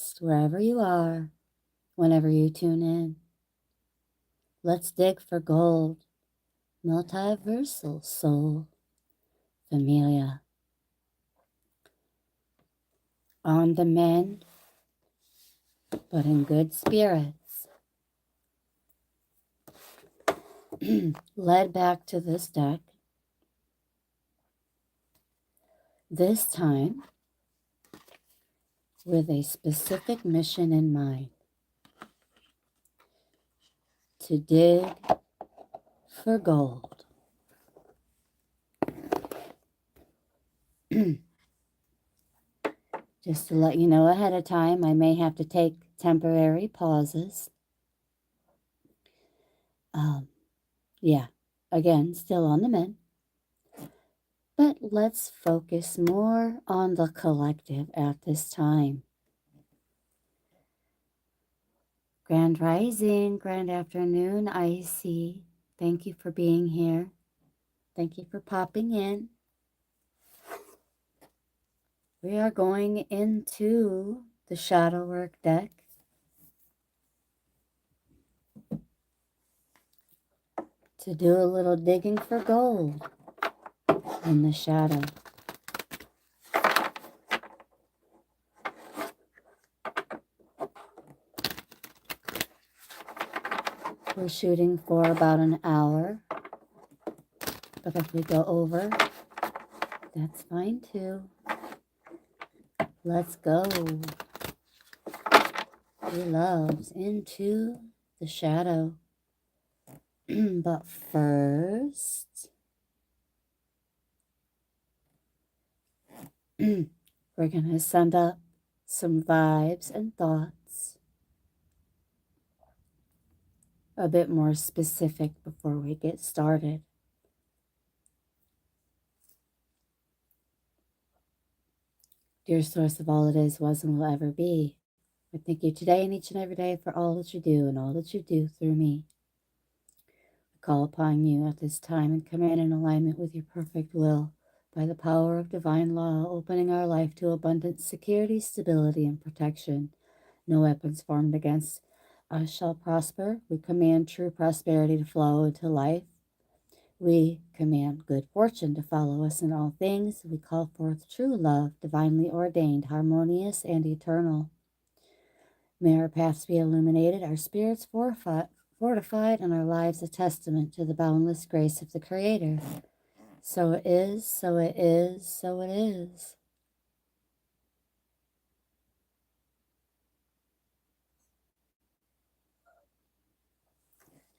rest wherever you are, whenever you tune in. Let's dig for gold, multiversal soul, familia. On the mend, but in good spirits. Led back to this deck. This time, with a specific mission in mind. To dig for gold. Just to let you know ahead of time, I may have to take temporary pauses. Yeah, again, still on the mend. But let's focus more on the collective at this time. Grand Rising, Grand Afternoon, IC. Thank you for being here. Thank you for popping in. We are going into the Shadow Work deck. To do a little digging for gold in the shadow. We're shooting for about an hour, but if we go over, that's fine too. Let's go. He loves into the shadow. But first, we're going to send up some vibes and thoughts. A bit more specific before we get started. Dear source of all it is, was, and will ever be, I thank you today and each and every day for all that you do and all that you do through me. I call upon you at this time and come in alignment with your perfect will by the power of divine law, opening our life to abundance, security, stability, and protection. No weapons formed against us shall prosper. We command true prosperity to flow into life. We command good fortune to follow us in all things. We call forth true love, divinely ordained, harmonious, and eternal. May our paths be illuminated, our spirits fortified, and our lives a testament to the boundless grace of the Creator. So it is, so it is, so it is.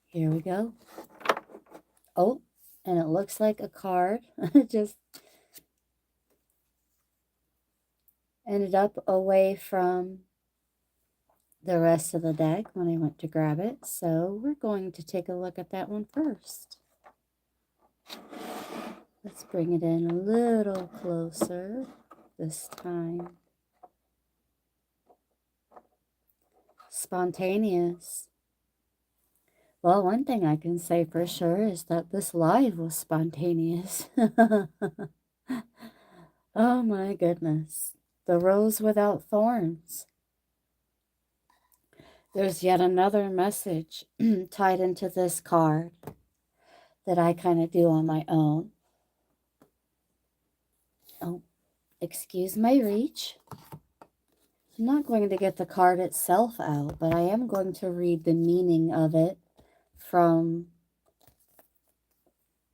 Here we go. Oh, and it looks like a card just ended up away from the rest of the deck when I went to grab it. So we're going to take a look at that one first. Let's bring it in a little closer this time. Spontaneous. Well, one thing I can say for sure is that this live was spontaneous. Oh my goodness. The rose without thorns. There's yet another message tied into this card that I kind of do on my own. Oh, excuse my reach. I'm not going to get the card itself out, but I am going to read the meaning of it from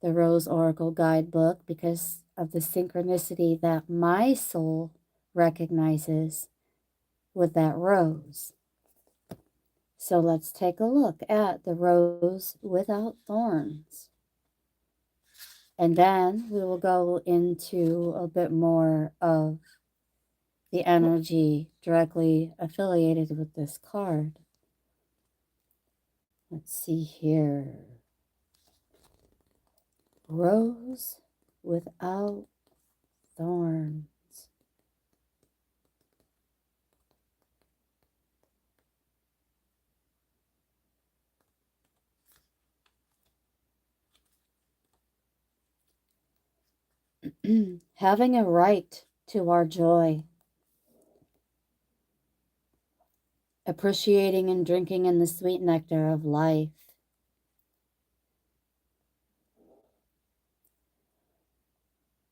the Rose Oracle Guidebook because of the synchronicity that my soul recognizes with that rose. So let's take a look at the rose without thorns. And then we will go into a bit more of the energy directly affiliated with this card. Let's see here. Rose without thorns. Having a right to our joy. appreciating and drinking in the sweet nectar of life.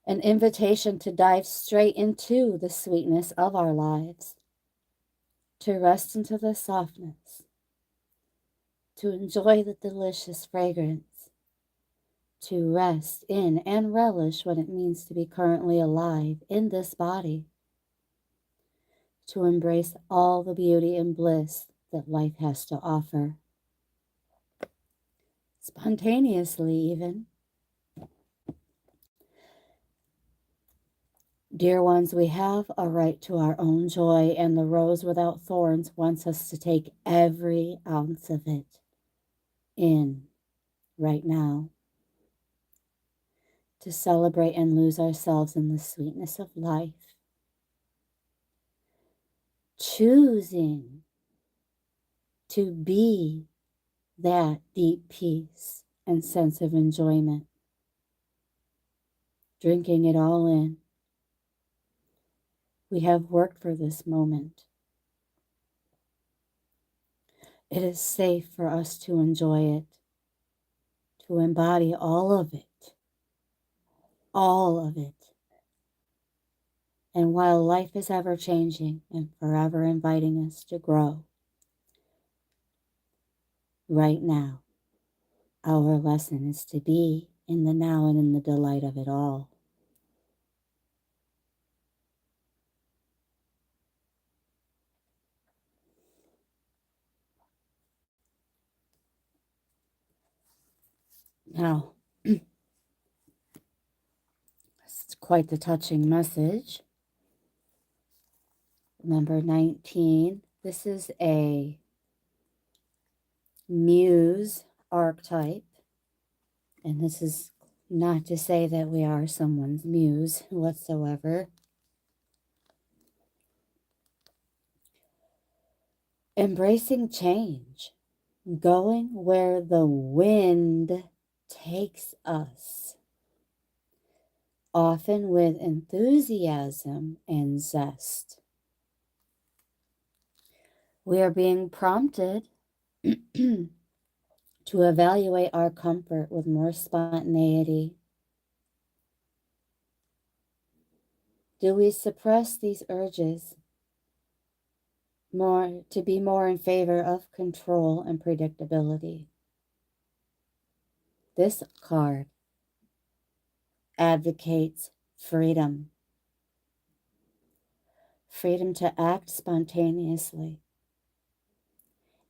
An invitation to dive straight into the sweetness of our lives, to rest into the softness, to enjoy the delicious fragrance, to rest in and relish what it means to be currently alive in this body, to embrace all the beauty and bliss that life has to offer. Spontaneously, even. Dear ones, we have a right to our own joy, and the rose without thorns wants us to take every ounce of it in right now, to celebrate and lose ourselves in the sweetness of life, choosing to be that deep peace and sense of enjoyment, drinking it all in. We have worked for this moment. It is safe for us to enjoy it, to embody all of it, all of it. And while life is ever changing and forever inviting us to grow, right now, our lesson is to be in the now and in the delight of it all. Now, it's quite the touching message. Number 19, this is a muse archetype. And this is not to say that we are someone's muse whatsoever. Embracing change, going where the wind takes us, often with enthusiasm and zest. We are being prompted to evaluate our comfort with more spontaneity. Do we suppress these urges to be more in favor of control and predictability? This card advocates freedom. Freedom to act spontaneously,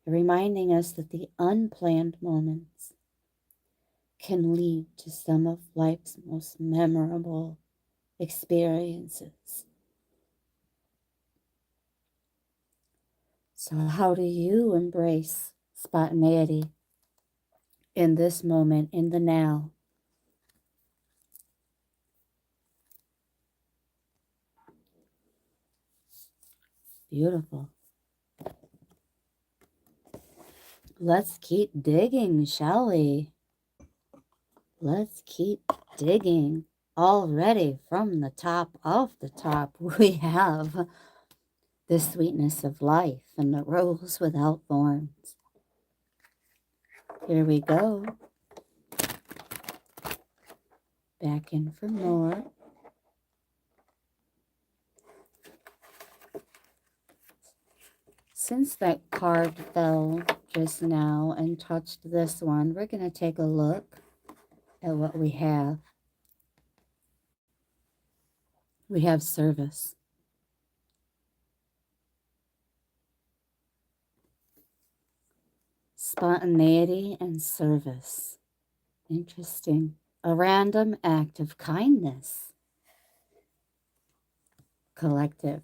reminding us that the unplanned moments can lead to some of life's most memorable experiences. So how do you embrace spontaneity in this moment, in the now? Beautiful. Let's keep digging, shall we? Let's keep digging. Already from the top of the top, we have the sweetness of life and the rose without thorns. Here we go. Back in for more. Since that card fell just now and touched this one, we're going to take a look at what we have. We have service. Spontaneity and service. Interesting. A random act of kindness. Collective.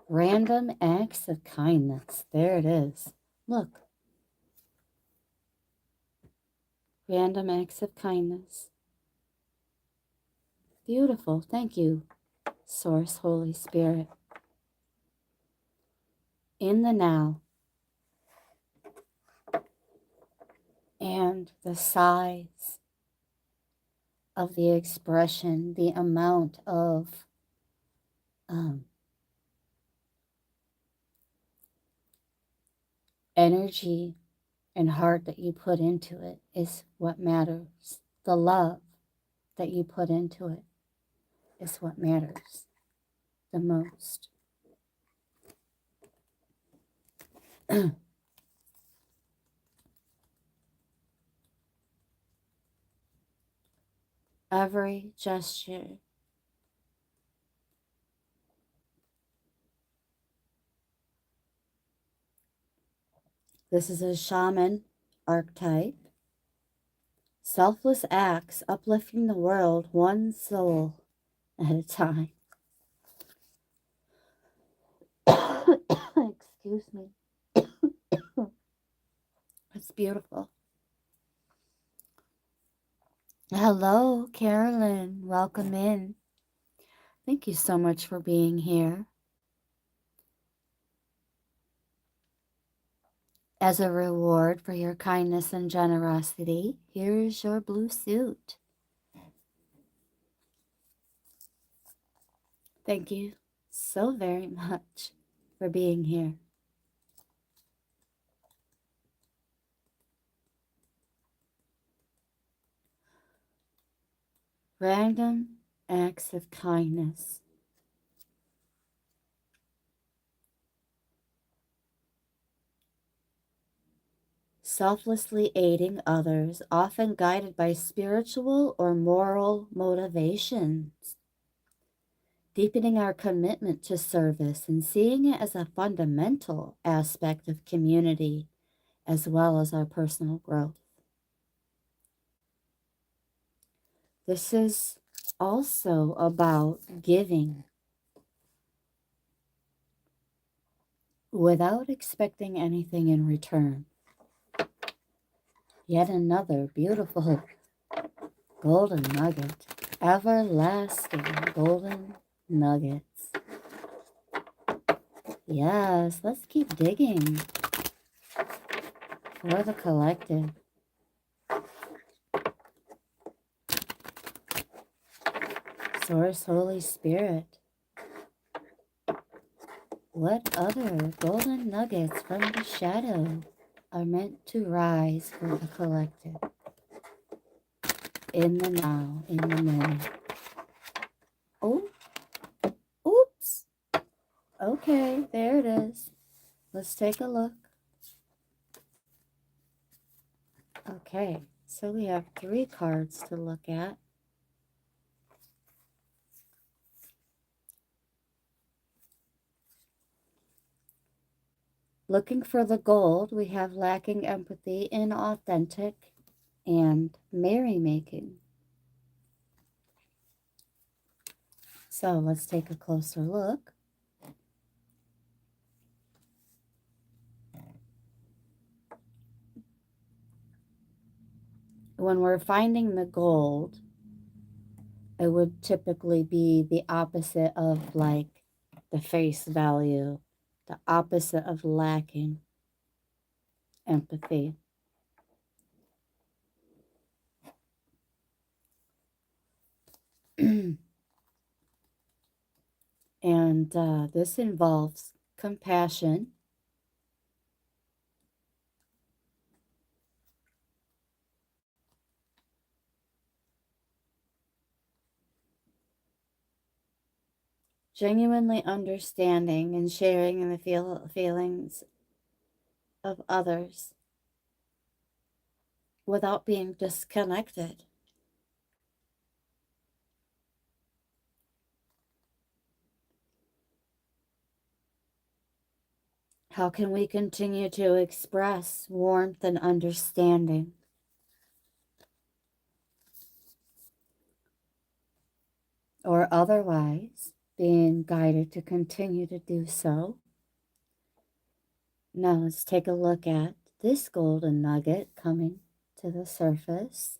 Random acts of kindness. There it is. Look. Random acts of kindness. Beautiful. Thank you, Source, Holy Spirit. In the now. And the size of the expression, the amount of energy and heart that you put into it is what matters. The love that you put into it is what matters the most. Every gesture, this is a shaman archetype. Selfless acts uplifting the world one soul at a time. Excuse me. It's beautiful. Hello, Carolyn. Welcome in. Thank you so much for being here. As a reward for your kindness and generosity, here is your blue suit. Thank you so very much for being here. Random acts of kindness. Selflessly aiding others, often guided by spiritual or moral motivations. Deepening our commitment to service and seeing it as a fundamental aspect of community as well as our personal growth. This is also about giving without expecting anything in return. Yet another beautiful golden nugget. Everlasting golden nuggets. Yes, let's keep digging for the collective. Source, Holy Spirit. What other golden nuggets from the shadow are meant to rise for the collective? In the now, in the moment. Oh, oops. Okay, there it is. Let's take a look. Okay, so we have 3 cards to look at. Looking for the gold, we have lacking empathy, inauthentic, and merrymaking. So let's take a closer look. When we're finding the gold, it would typically be the opposite of like the face value, the opposite of lacking empathy. And this involves compassion, genuinely understanding and sharing in the feelings of others without being disconnected. How can we continue to express warmth and understanding? Or otherwise being guided to continue to do so? Now let's take a look at this golden nugget coming to the surface.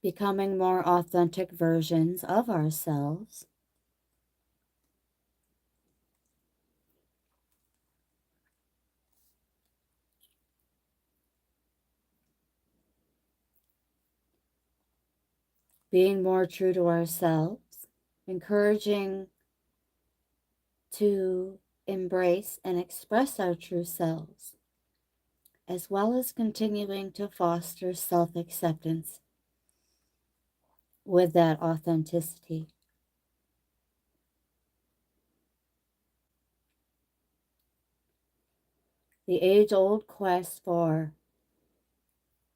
Becoming more authentic versions of ourselves. Being more true to ourselves. Encouraging to embrace and express our true selves, as well as continuing to foster self-acceptance with that authenticity. The age-old quest for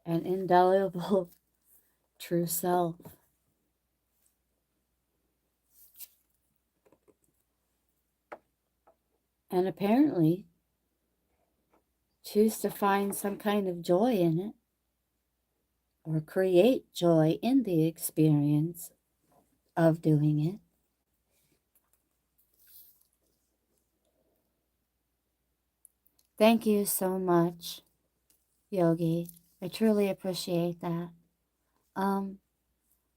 an indelible true self. And apparently choose to find some kind of joy in it, or create joy in the experience of doing it. Thank you so much, Yogi. I truly appreciate that.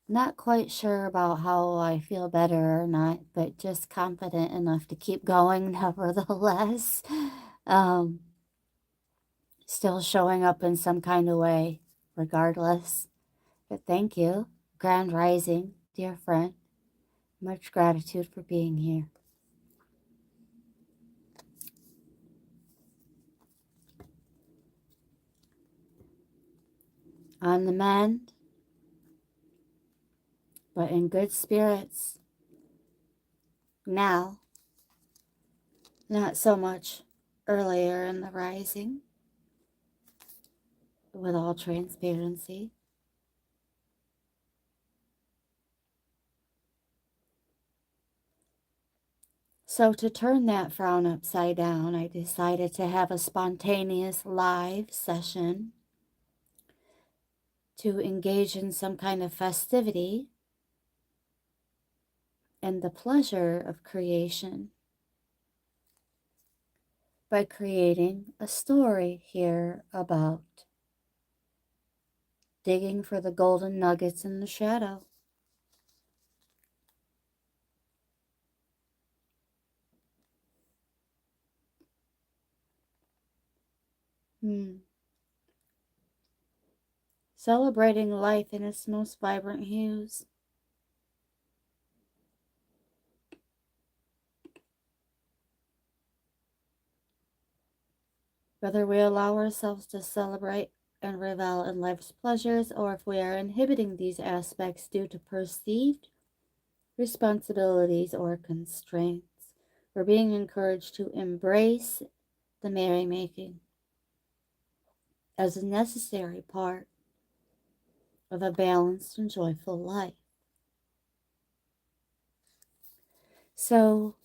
Not quite sure about how I feel better or not, but just confident enough to keep going nevertheless. Um, Still showing up in some kind of way, regardless. But thank you, Grand Rising, dear friend. Much gratitude for being here. On the mend, but in good spirits now, not so much earlier in the rising, with all transparency. So to turn that frown upside down, I decided to have a spontaneous live session to engage in some kind of festivity and the pleasure of creation by creating a story here about digging for the golden nuggets in the shadow. Celebrating life in its most vibrant hues. Whether we allow ourselves to celebrate and revel in life's pleasures, or if we are inhibiting these aspects due to perceived responsibilities or constraints, we're being encouraged to embrace the merrymaking as a necessary part of a balanced and joyful life. So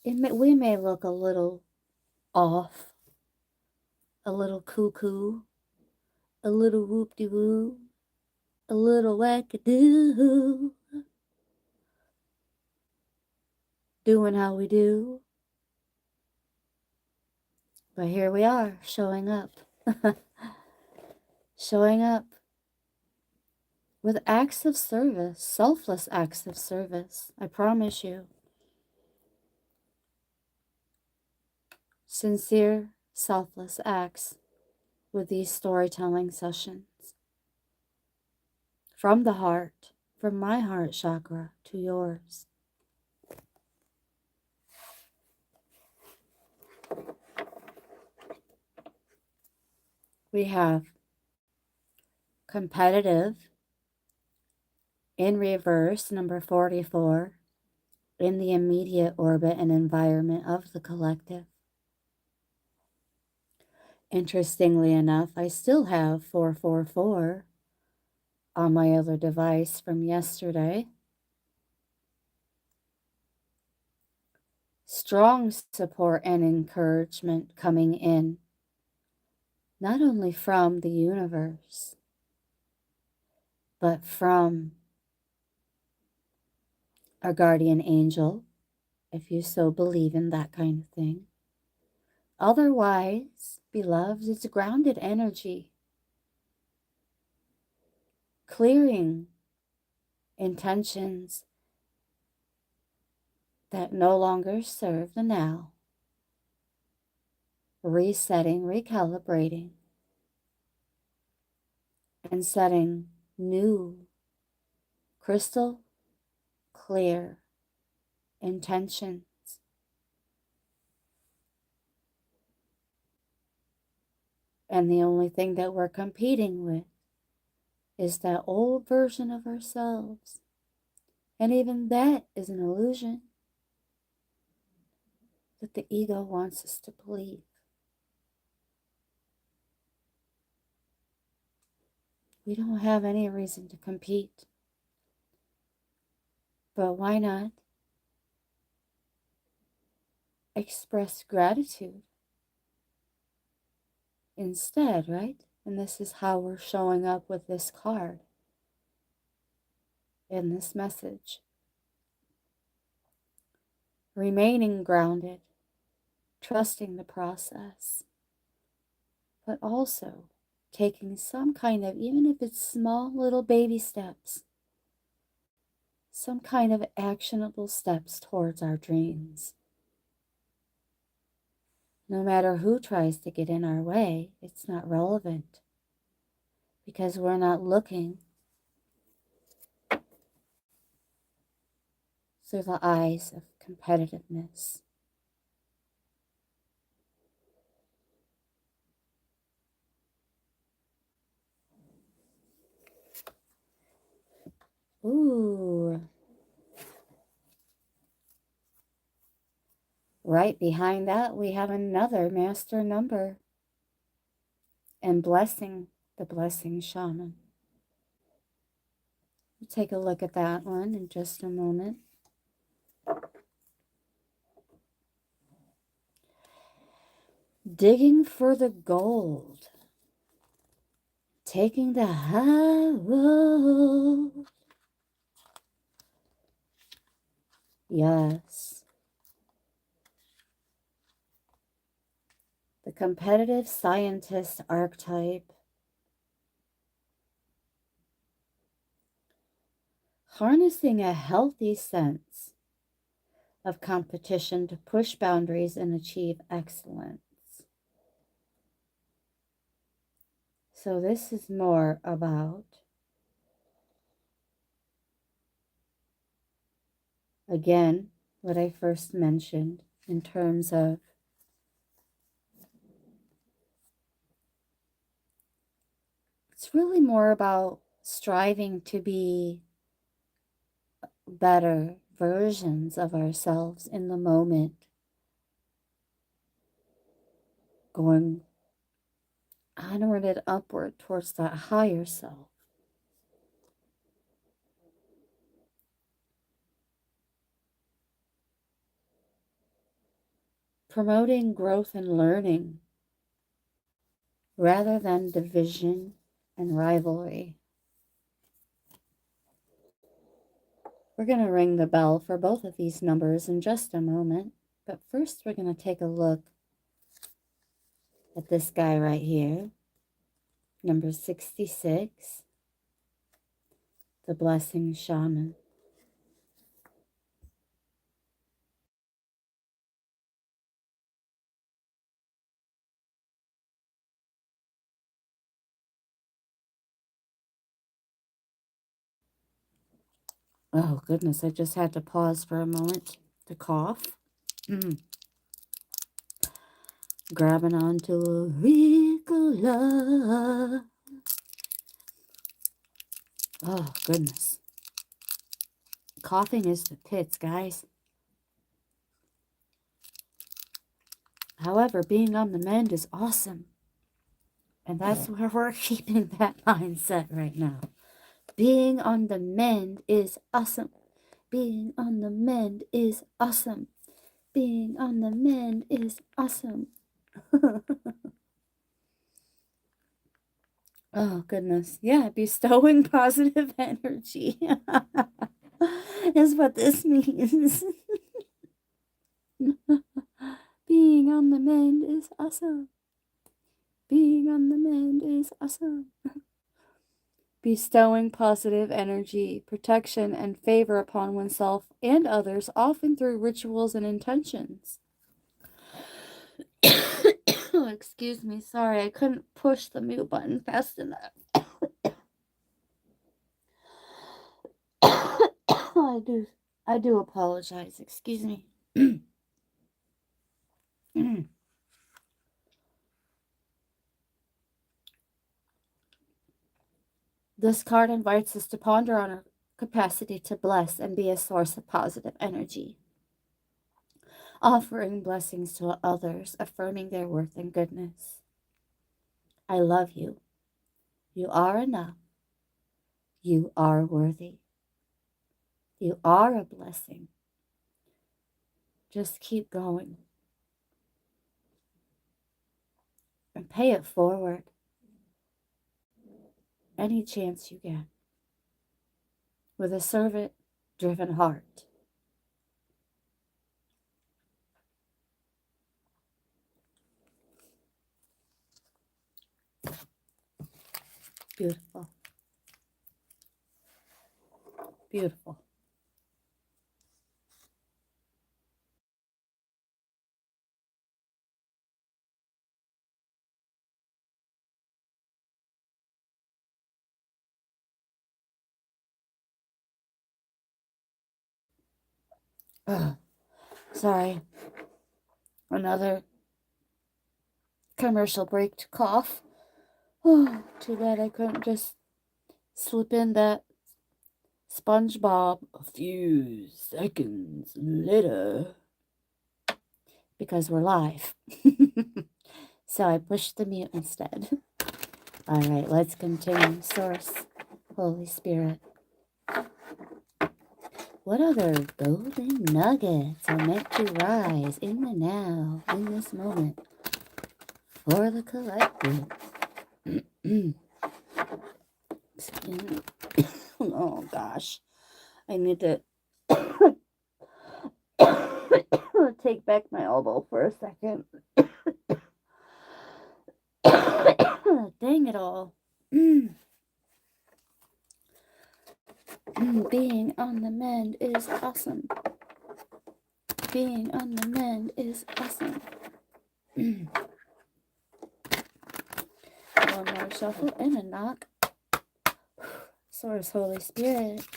we may look a little off, a little cuckoo, a little whoop-de-woo, a little wackadoo, doing how we do. But here we are, showing up. Showing up with acts of service, selfless acts of service, I promise you. Sincere, selfless acts with these storytelling sessions. From the heart, from my heart chakra to yours. We have competitive in reverse, number 44, in the immediate orbit and environment of the collective. Interestingly enough, I still have 444 on my other device from yesterday. Strong support and encouragement coming in, not only from the universe, but from our guardian angel, if you so believe in that kind of thing. Otherwise, beloved, it's grounded energy, clearing intentions that no longer serve the now, resetting, recalibrating, and setting new, crystal clear intentions And the only thing that we're competing with is that old version of ourselves. And even that is an illusion that the ego wants us to believe. We don't have any reason to compete. But why not express gratitude instead, right? And this is how we're showing up with this card and this message. Remaining grounded, trusting the process, but also taking some kind of, even if it's small little baby steps, some kind of actionable steps towards our dreams. No matter who tries to get in our way, it's not relevant because we're not looking through the eyes of competitiveness. Ooh. Right behind that, we have another master number. And blessing, the blessing shaman. We'll take a look at that one in just a moment. Digging for the gold. Taking the high road. Yes. The competitive scientist archetype. Harnessing a healthy sense of competition to push boundaries and achieve excellence. So this is more about, again, what I first mentioned in terms of it's really more about striving to be better versions of ourselves in the moment, going onward and upward towards that higher self. Promoting growth and learning rather than division and rivalry. We're going to ring the bell for both of these numbers in just a moment, but first we're going to take a look at this guy right here, number 66, the blessing shaman. Oh, goodness, I just had to pause for a moment to cough. Grabbing onto a Ricola. Oh, goodness. Coughing is the pits, guys. However, being on the mend is awesome. And that's where we're keeping that mindset right now. Being on the mend is awesome. Being on the mend is awesome. Being on the mend is awesome. Oh, goodness. Yeah, bestowing positive energy is what this means. Being on the mend is awesome. Being on the mend is awesome. Bestowing positive energy, protection, and favor upon oneself and others, often through rituals and intentions. Oh, excuse me. Sorry, I couldn't push the mute button fast enough. I do apologize. Excuse me. This card invites us to ponder on our capacity to bless and be a source of positive energy, offering blessings to others, affirming their worth and goodness. I love you. You are enough. You are worthy. You are a blessing. Just keep going and pay it forward any chance you get with a servant-driven heart. Beautiful. Beautiful. Sorry. Another commercial break to cough. Oh, too bad I couldn't just slip in that SpongeBob a few seconds later because we're live. So I pushed the mute instead. All right, let's continue. Source, Holy Spirit. What other golden nuggets are meant to rise in the now, in this moment, for the collective? Oh gosh, I need to take back my elbow for a second. Dang it all. Being on the mend is awesome. Being on the mend is awesome. One more shuffle and a knock. Source, Holy Spirit.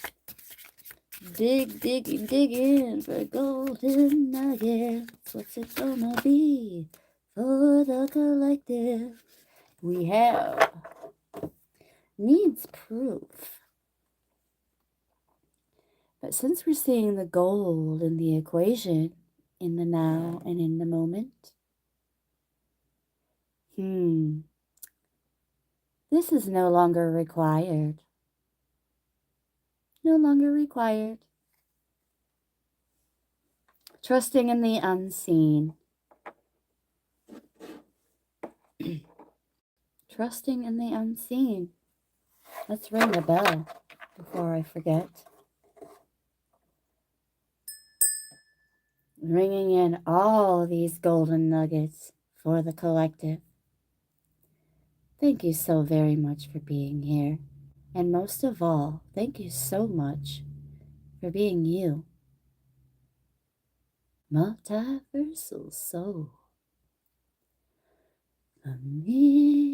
Dig in for golden nuggets. What's it gonna be for the collective? We have needs proof. But since we're seeing the gold in the equation, in the now and in the moment, this is no longer required. No longer required. Trusting in the unseen. Trusting in the unseen. Let's ring the bell before I forget. Ringing in all these golden nuggets for the collective. Thank you so very much for being here. And most of all, thank you so much for being you. Multiversal soul. Familia.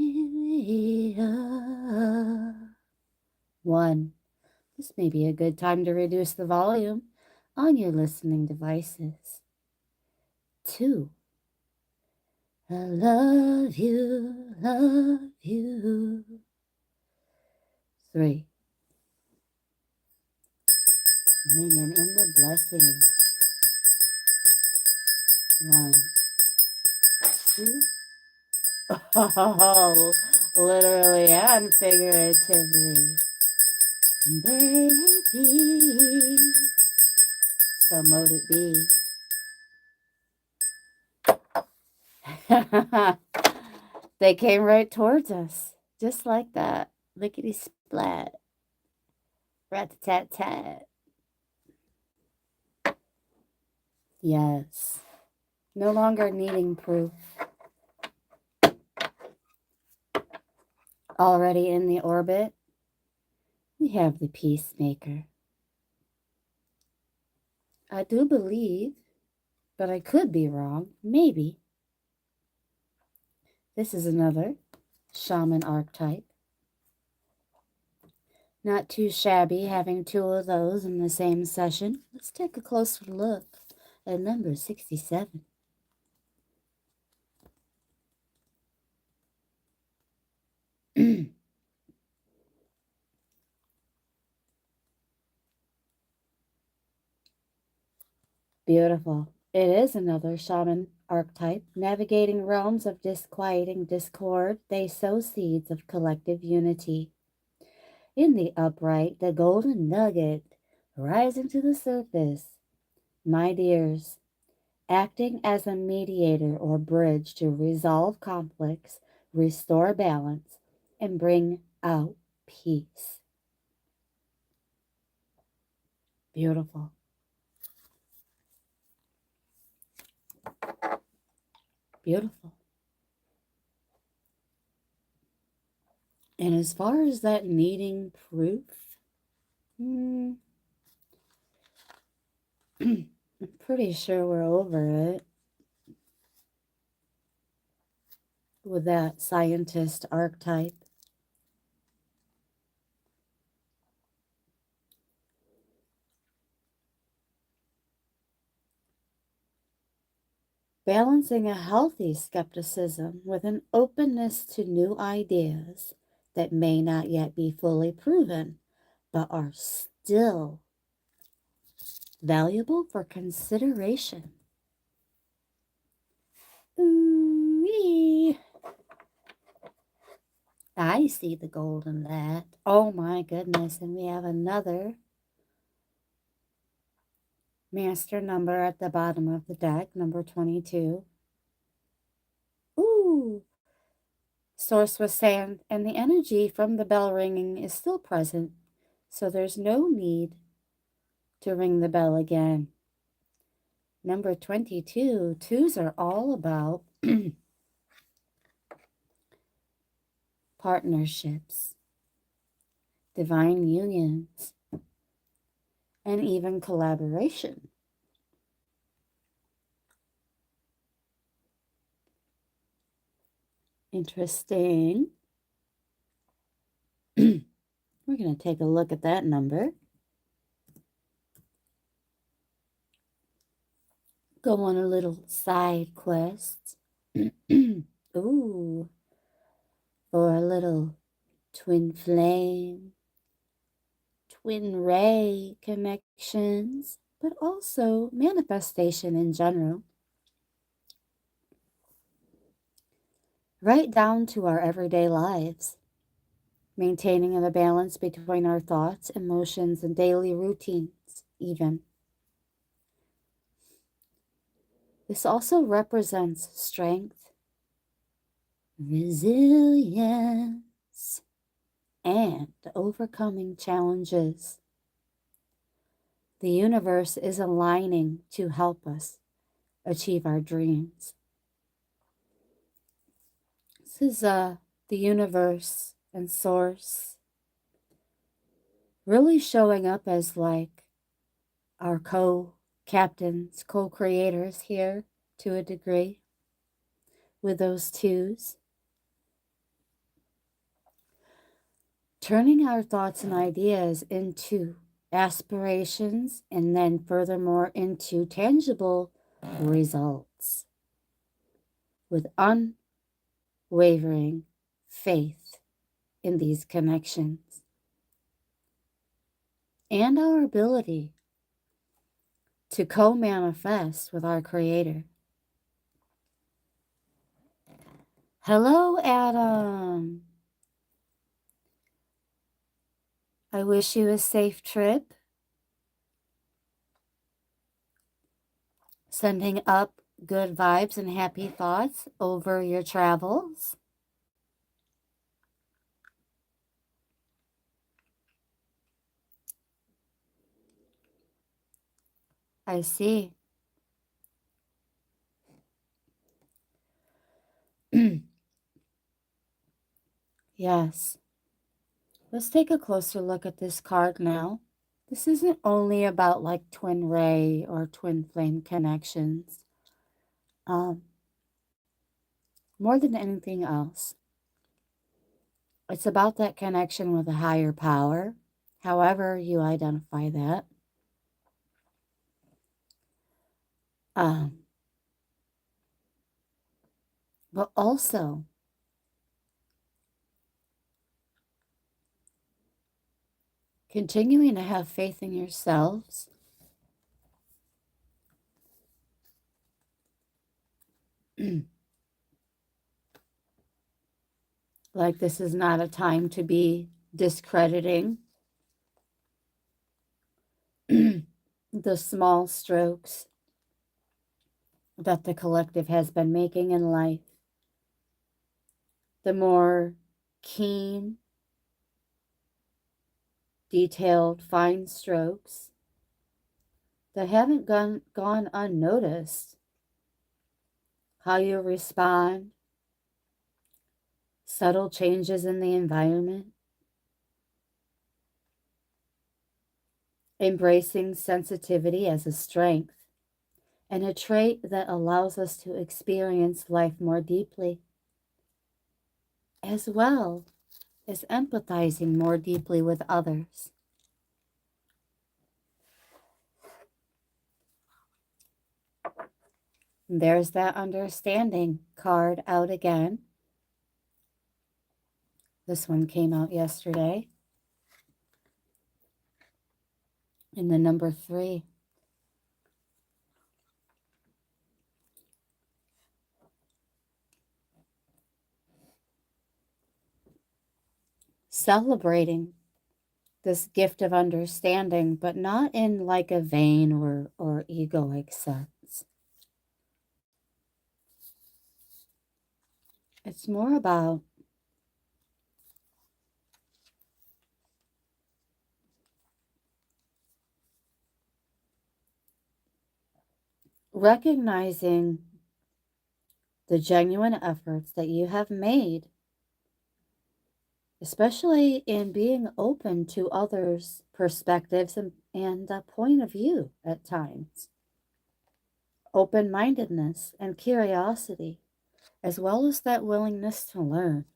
1. This may be a good time to reduce the volume on your listening devices. 2. I love you, love you. 3. Ringing in the blessing. 1, 2. Oh, literally and figuratively. Baby. So mote it be. They came right towards us, just like that. Lickety splat. Rat-a-tat-tat. Yes. No longer needing proof. Already in the orbit, we have the peacemaker. I do believe, but I could be wrong, maybe. This is another shaman archetype. Not too shabby having 2 of those in the same session. Let's take a closer look at number 67. Beautiful. It is another shaman archetype. Navigating realms of disquieting discord, they sow seeds of collective unity. In the upright, the golden nugget rising to the surface. My dears, acting as a mediator or bridge to resolve conflicts, restore balance, and bring out peace. Beautiful. Beautiful. And as far as that needing proof, I'm pretty sure we're over it with that scientist archetype. Balancing a healthy skepticism with an openness to new ideas that may not yet be fully proven, but are still valuable for consideration. Ooh-wee. I see the gold in that. Oh my goodness. And we have another master number at the bottom of the deck, number 22. Ooh. Source was saying, and the energy from the bell ringing is still present, so there's no need to ring the bell again. Number 22, twos are all about partnerships, divine unions, and even collaboration. Interesting. We're going to take a look at that number. Go on a little side quest. Ooh. For a little twin flame, twin ray connections, but also manifestation in general. Right down to our everyday lives, maintaining a balance between our thoughts, emotions, and daily routines, even. This also represents strength, resilience, and overcoming challenges. The universe is aligning to help us achieve our dreams. This is the universe and source really showing up as like our co-captains, co-creators here to a degree with those twos. Turning our thoughts and ideas into aspirations and then furthermore into tangible results with unwavering faith in these connections and our ability to co-manifest with our Creator. Hello, Adam. I wish you a safe trip. Sending up good vibes and happy thoughts over your travels. I see. Yes. Let's take a closer look at this card now. This isn't only about like twin ray or twin flame connections. More than anything else, it's about that connection with a higher power, however you identify that. But also continuing to have faith in yourselves Like this is not a time to be discrediting the small strokes that the collective has been making in life. The more keen, detailed, fine strokes that haven't gone unnoticed. How you respond, subtle changes in the environment, embracing sensitivity as a strength and a trait that allows us to experience life more deeply, as well as empathizing more deeply with others. There's that understanding card out again. This one came out yesterday. In the number 3. Celebrating this gift of understanding, but not in like a vain or egoic sense. It's more about recognizing the genuine efforts that you have made, especially in being open to others' perspectives and point of view at times. Open-mindedness and curiosity, as well as that willingness to learn.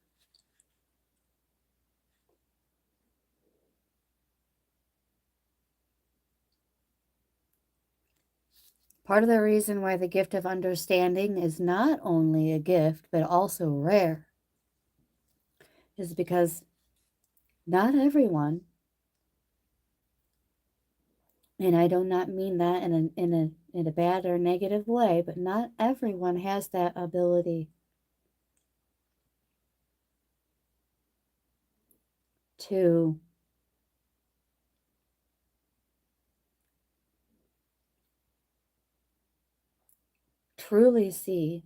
Part of the reason why the gift of understanding is not only a gift, but also rare, is because not everyone, and I do not mean that in a bad or negative way, but not everyone has that ability to truly see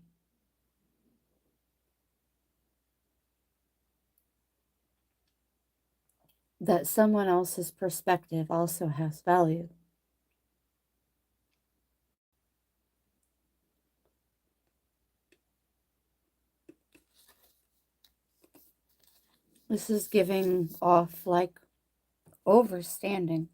that someone else's perspective also has value. This is giving off like overstanding.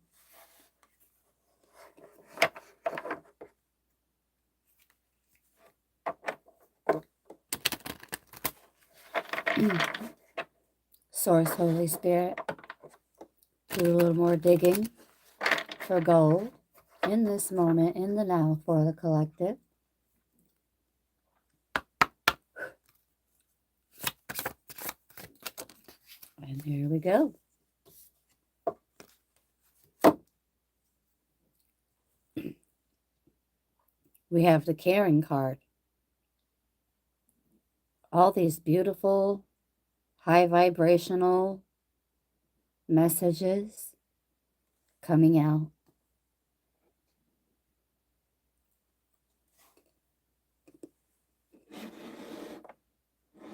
Source, Holy Spirit, do a little more digging for gold in this moment, in the now, for the collective. And here we go. We have the caring card. All these beautiful, high vibrational messages coming out.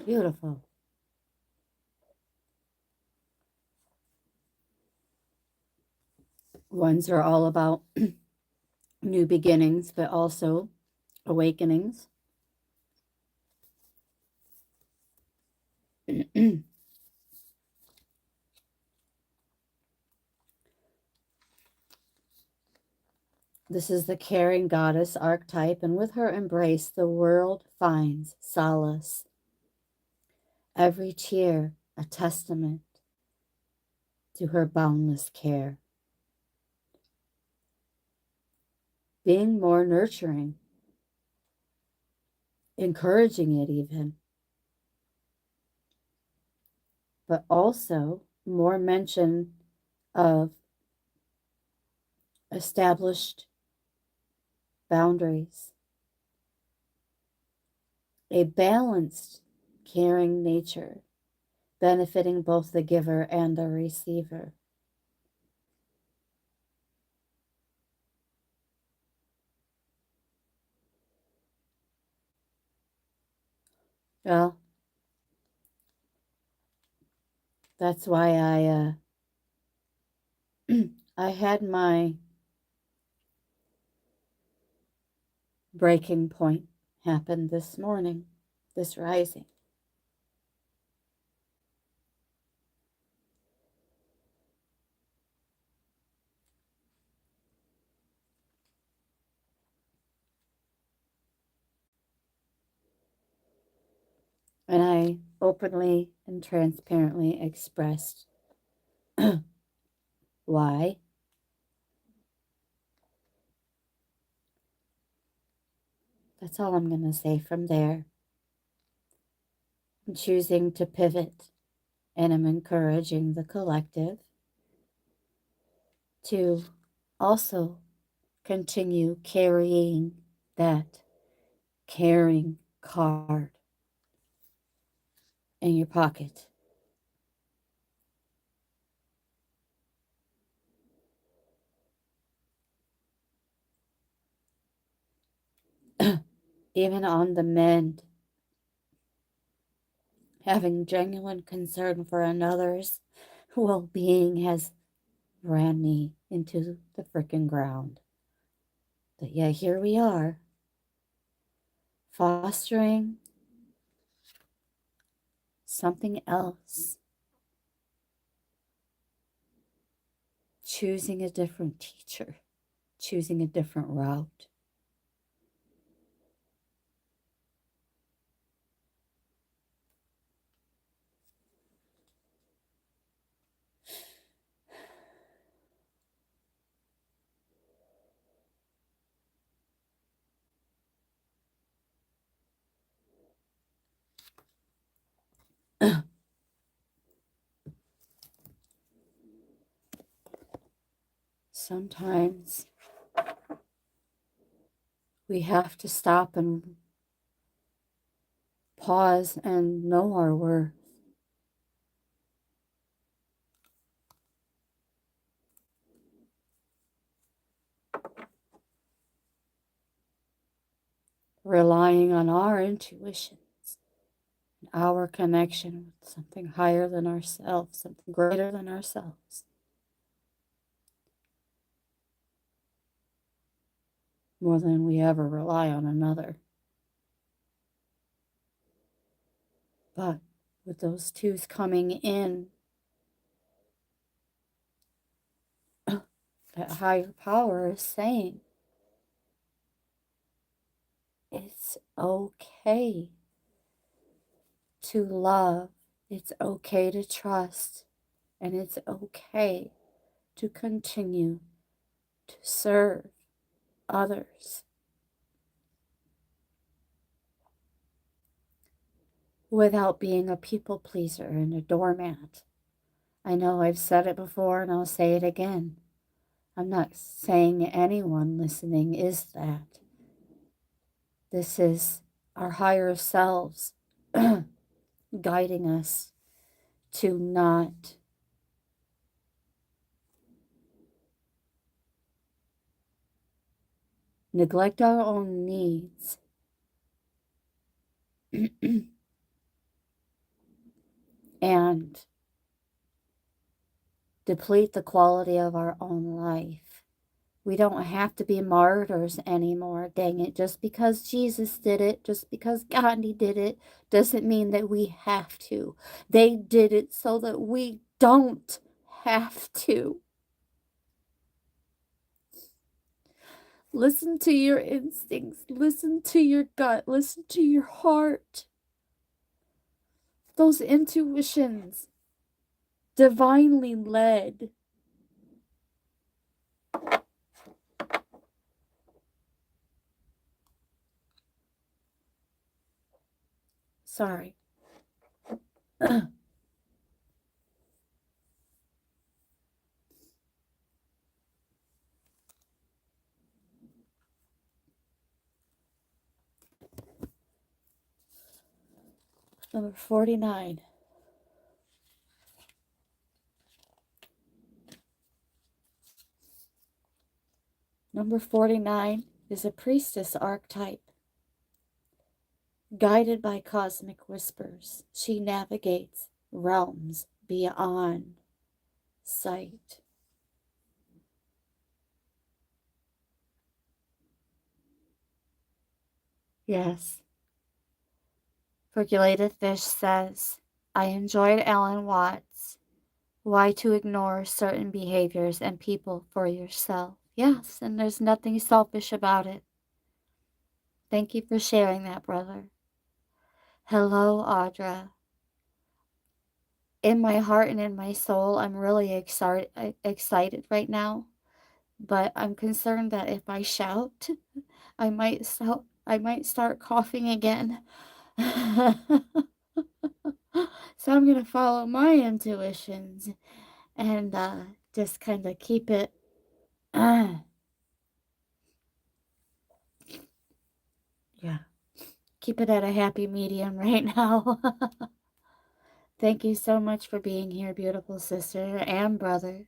Beautiful. Ones are all about new beginnings, but also awakenings. This is the caring goddess archetype, and with her embrace, the world finds solace. Every tear a testament to her boundless care. Being more nurturing, encouraging it even, but also more mention of established boundaries, a balanced, caring nature, benefiting both the giver and the receiver. Well, that's why I had my breaking point happen this morning, this rising. And I openly and transparently expressed why. That's all I'm going to say from there. I'm choosing to pivot, and I'm encouraging the collective to also continue carrying that caring card in your pocket. Even on the mend, having genuine concern for another's well-being has ran me into the frickin' ground. But yeah, here we are, fostering something else, choosing a different teacher, choosing a different route. Sometimes we have to stop and pause and know our worth. Relying on our intuitions, our connection with something higher than ourselves, something greater than ourselves. More than we ever rely on another. But with those twos coming in, that higher power is saying, it's okay to love, it's okay to trust, and it's okay to continue to serve others without being a people pleaser and a doormat. I know I've said it before and I'll say it again. I'm not saying anyone listening is that. This is our higher selves guiding us to not neglect our own needs and deplete the quality of our own life. We don't have to be martyrs anymore, dang it. Just because Jesus did it, just because Gandhi did it, doesn't mean that we have to. They did it so that we don't have to. Listen to your instincts. Listen to your gut. Listen to your heart. Those intuitions, divinely led. Sorry. Number 49. Number 49 is a priestess archetype. Guided by cosmic whispers, she navigates realms beyond sight. Yes. Percolated Fish says, I enjoyed Alan Watts. Why to ignore certain behaviors and people for yourself. Yes, and there's nothing selfish about it. Thank you for sharing that, brother. Hello, Audra. In my heart and in my soul, I'm really excited right now, but I'm concerned that if I shout, I might start coughing again. So I'm gonna follow my intuitions and just kind of keep it. Yeah, keep it at a happy medium right now. Thank you so much for being here, beautiful sister and brother,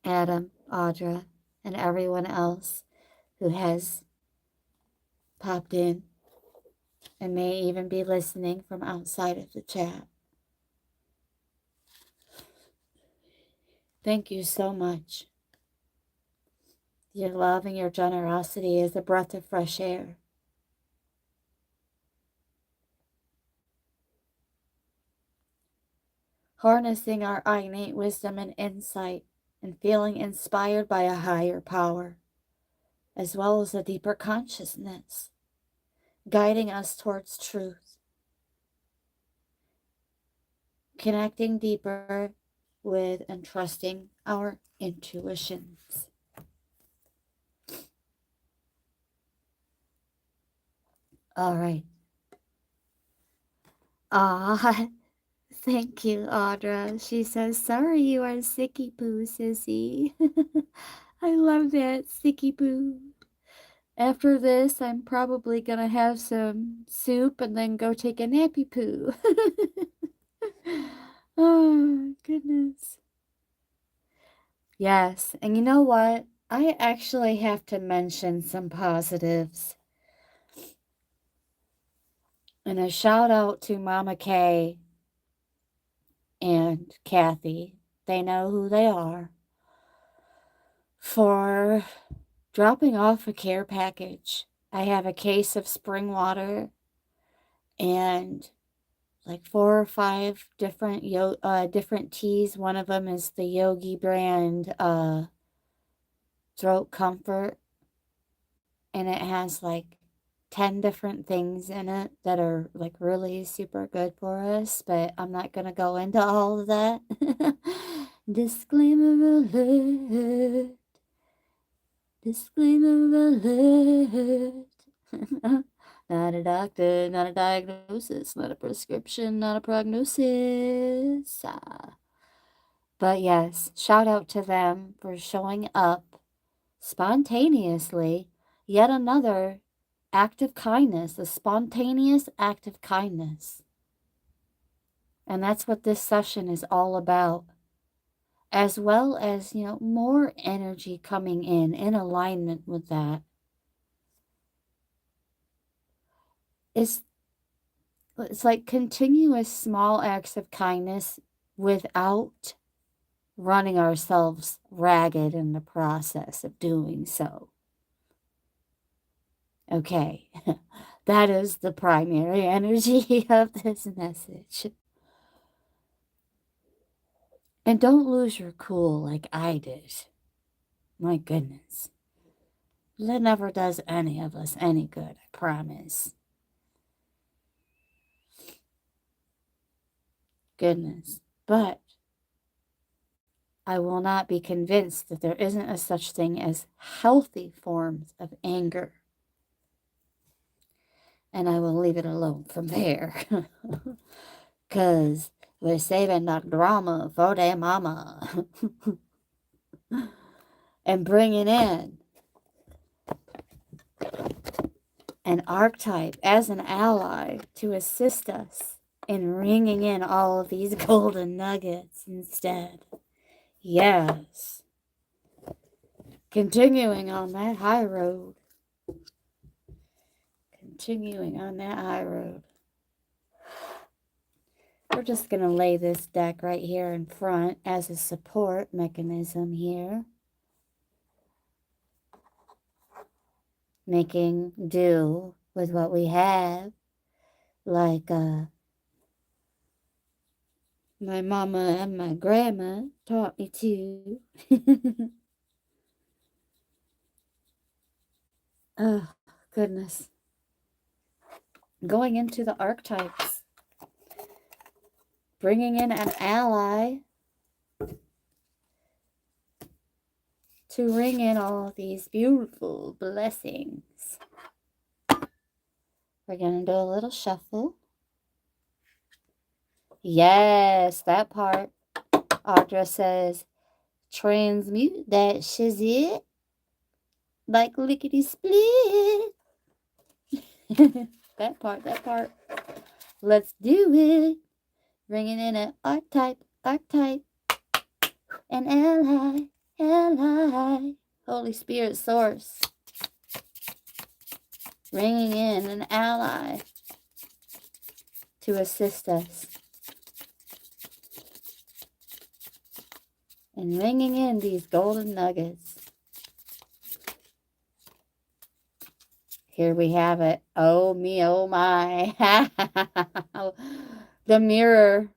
Adam, Audra, and everyone else who has popped in and may even be listening from outside of the chat. Thank you so much. Your love and your generosity is a breath of fresh air. Harnessing our innate wisdom and insight and feeling inspired by a higher power, as well as a deeper consciousness, guiding us towards truth. Connecting deeper with and trusting our intuitions. All right. Thank you, Audra. She says, sorry you are sicky poo, sissy. I love that, sicky poo. After this, I'm probably gonna have some soup and then go take a nappy poo. Oh, goodness. Yes, and you know what? I actually have to mention some positives. And a shout out to Mama Kay and Kathy. They know who they are. For dropping off a care package. I have a case of spring water and like 4 or 5 different different teas. One of them is the Yogi brand throat comfort, and it has like 10 different things in it that are like really super good for us, but I'm not gonna go into all of that. Disclaimer alert. Disclaimer alert. Not a doctor, not a diagnosis, not a prescription, not a prognosis. But yes, shout out to them for showing up spontaneously. Yet another act of kindness, a spontaneous act of kindness. And that's what this session is all about. As well as, more energy coming in alignment with that. It's like continuous small acts of kindness without running ourselves ragged in the process of doing so. Okay, that is the primary energy of this message. And don't lose your cool like I did. My goodness. That never does any of us any good, I promise. Goodness. But I will not be convinced that there isn't a such thing as healthy forms of anger. And I will leave it alone from there. Because we're saving that drama for their mama. And bringing in an archetype as an ally to assist us and ringing in all of these golden nuggets instead. Yes. Continuing on that high road. Continuing on that high road. We're just going to lay this deck right here in front as a support mechanism here. Making do with what we have. Like my mama and my grandma taught me to. Oh, goodness. Going into the archetypes. Bringing in an ally to ring in all these beautiful blessings. We're going to do a little shuffle. Yes, that part. Audra says, transmute that shizit like lickety split. That part. Let's do it. Bringing in an archetype, an ally. Holy Spirit source. Bringing in an ally to assist us. And ringing in these golden nuggets. Here we have it. Oh me, oh my. The mirror.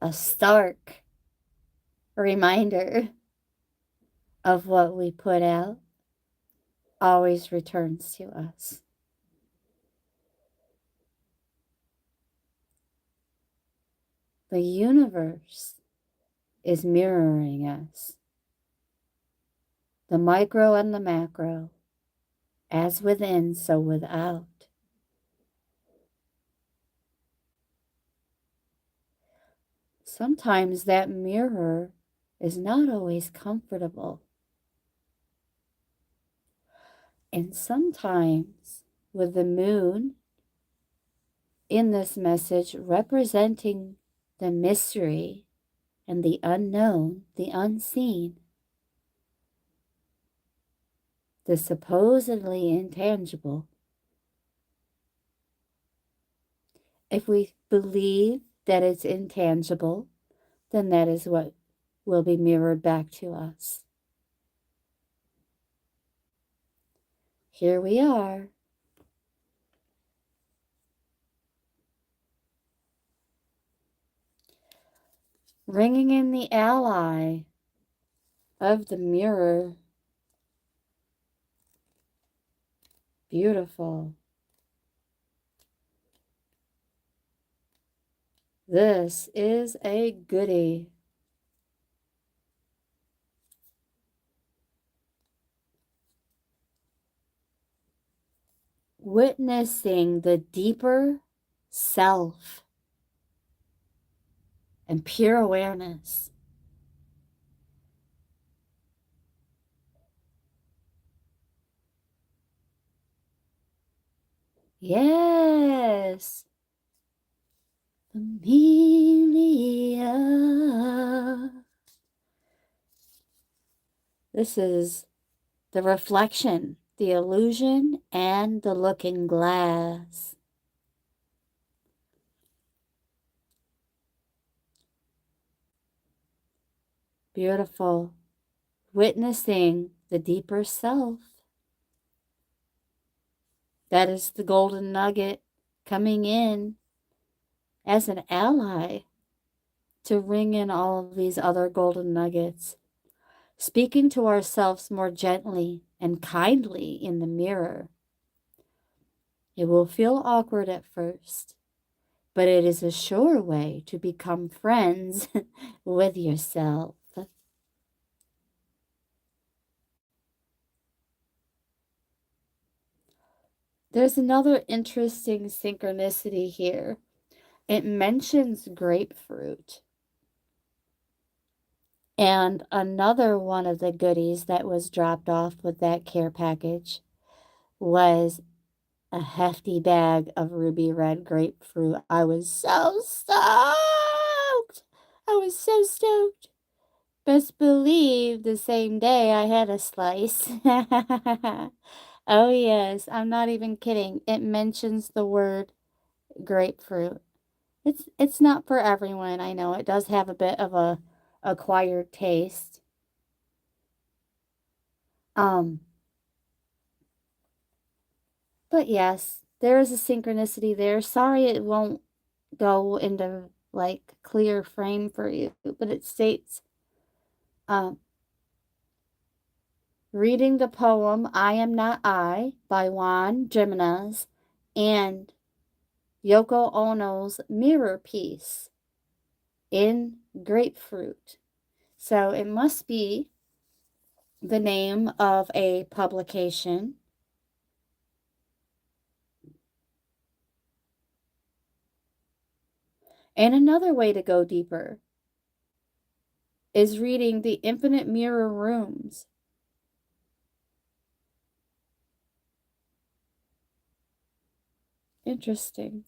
A stark reminder of what we put out always returns to us. The universe is mirroring us. The micro and the macro, as within, so without. Sometimes that mirror is not always comfortable. And sometimes with the moon in this message representing the mystery and the unknown, the unseen, the supposedly intangible. If we believe that it's intangible, then that is what will be mirrored back to us. Here we are. Ringing in the ally of the mirror. Beautiful. This is a goodie. Witnessing the deeper self and pure awareness. Yes. Amelia. This is the reflection, the illusion, and the looking glass. Beautiful. Witnessing the deeper self. That is the golden nugget coming in as an ally to ring in all of these other golden nuggets. Speaking to ourselves more gently and kindly in the mirror. It will feel awkward at first, but it is a sure way to become friends with yourself. There's another interesting synchronicity here. It mentions grapefruit. And another one of the goodies that was dropped off with that care package was a hefty bag of ruby red grapefruit. I was so stoked. I was so stoked. Best believe the same day I had a slice. Oh, yes, I'm not even kidding. It mentions the word grapefruit. It's not for everyone. I know it does have a bit of a acquired taste. Um, but yes, there is a synchronicity there. Sorry it won't go into like clear frame for you, but it states um reading the poem I Am Not I by Juan Jimenez and Yoko Ono's Mirror piece in Grapefruit. So it must be the name of a publication. And another way to go deeper is reading The Infinite Mirror Rooms. Interesting.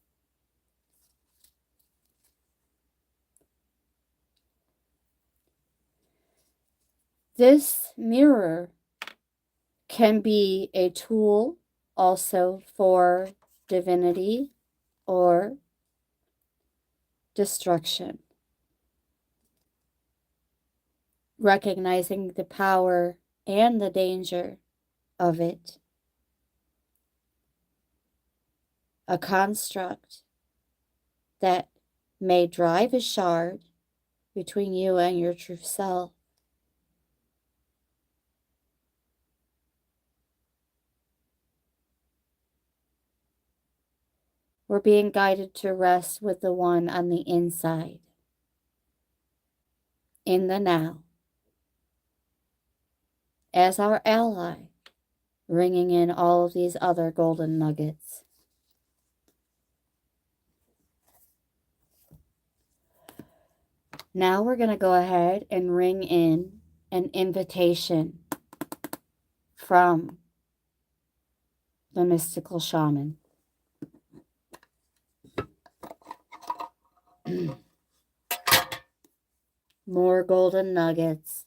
This mirror can be a tool also for divinity or destruction. Recognizing the power and the danger of it. A construct that may drive a shard between you and your true self. We're being guided to rest with the one on the inside, in the now, as our ally, bringing in all of these other golden nuggets. Now we're going to go ahead and ring in an invitation from the mystical shaman. More golden nuggets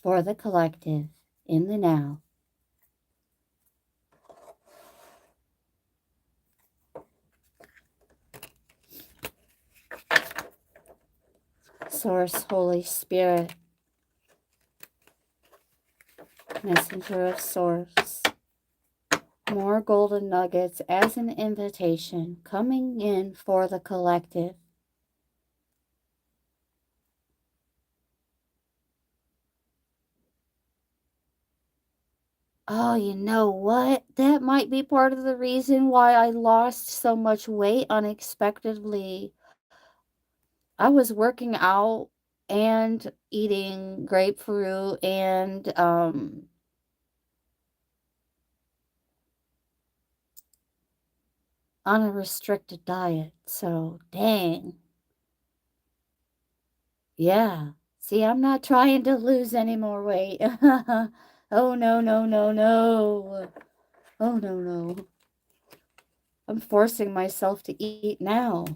for the collective in the now. Source, Holy Spirit, Messenger of Source. More golden nuggets as an invitation coming in for the collective. Oh, you know what? That might be part of the reason why I lost so much weight unexpectedly. I was working out and eating grapefruit and on a restricted diet. So, dang. Yeah. See, I'm not trying to lose any more weight. Oh, no, no, no, no. Oh, no, no. I'm forcing myself to eat now.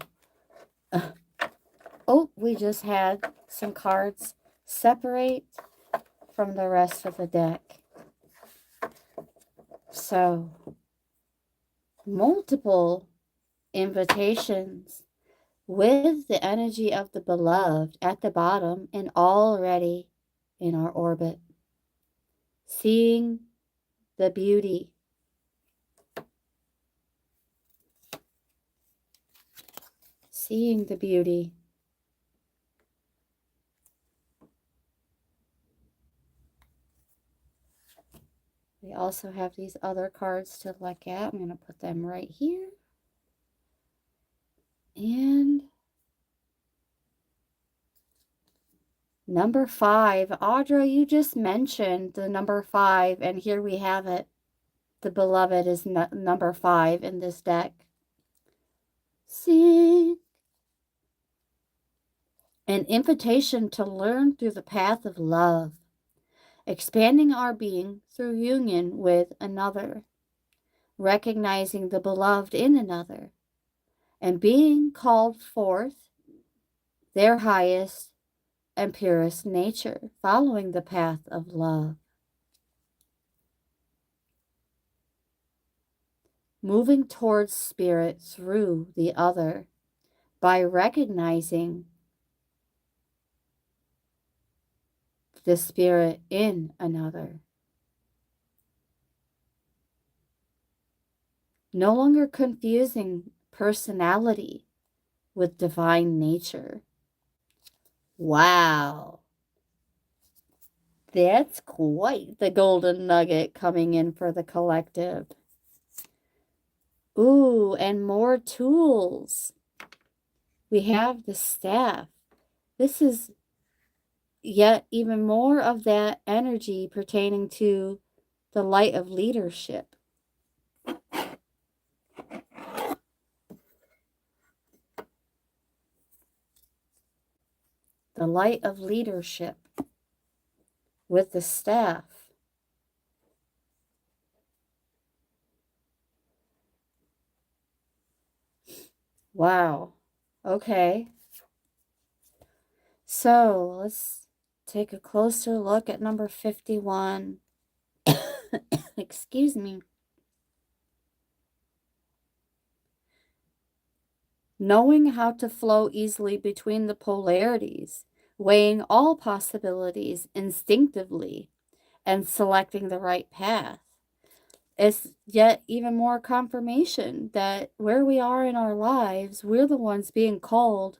Oh, we just had some cards separate from the rest of the deck. So, multiple invitations with the energy of the beloved at the bottom and already in our orbit. Seeing the beauty. Seeing the beauty. We also have these other cards to look at. I'm going to put them right here. And number 5. Audra, you just mentioned the number 5, and here we have it. The beloved is number 5 in this deck. See? An invitation to learn through the path of love, expanding our being through union with another. recognizing the beloved in another, and being called forth their highest and purest nature, following the path of love. Moving towards spirit through the other by recognizing the spirit in another. No longer confusing personality with divine nature. Wow. That's quite the golden nugget coming in for the collective. Ooh, and more tools. We have the staff. This is yet even more of that energy pertaining to the light of leadership. The light of leadership with the staff. Wow. Okay. So let's take a closer look at number 51. Excuse me. Knowing how to flow easily between the polarities, weighing all possibilities instinctively, and selecting the right path. It's yet even more confirmation that where we are in our lives, we're the ones being called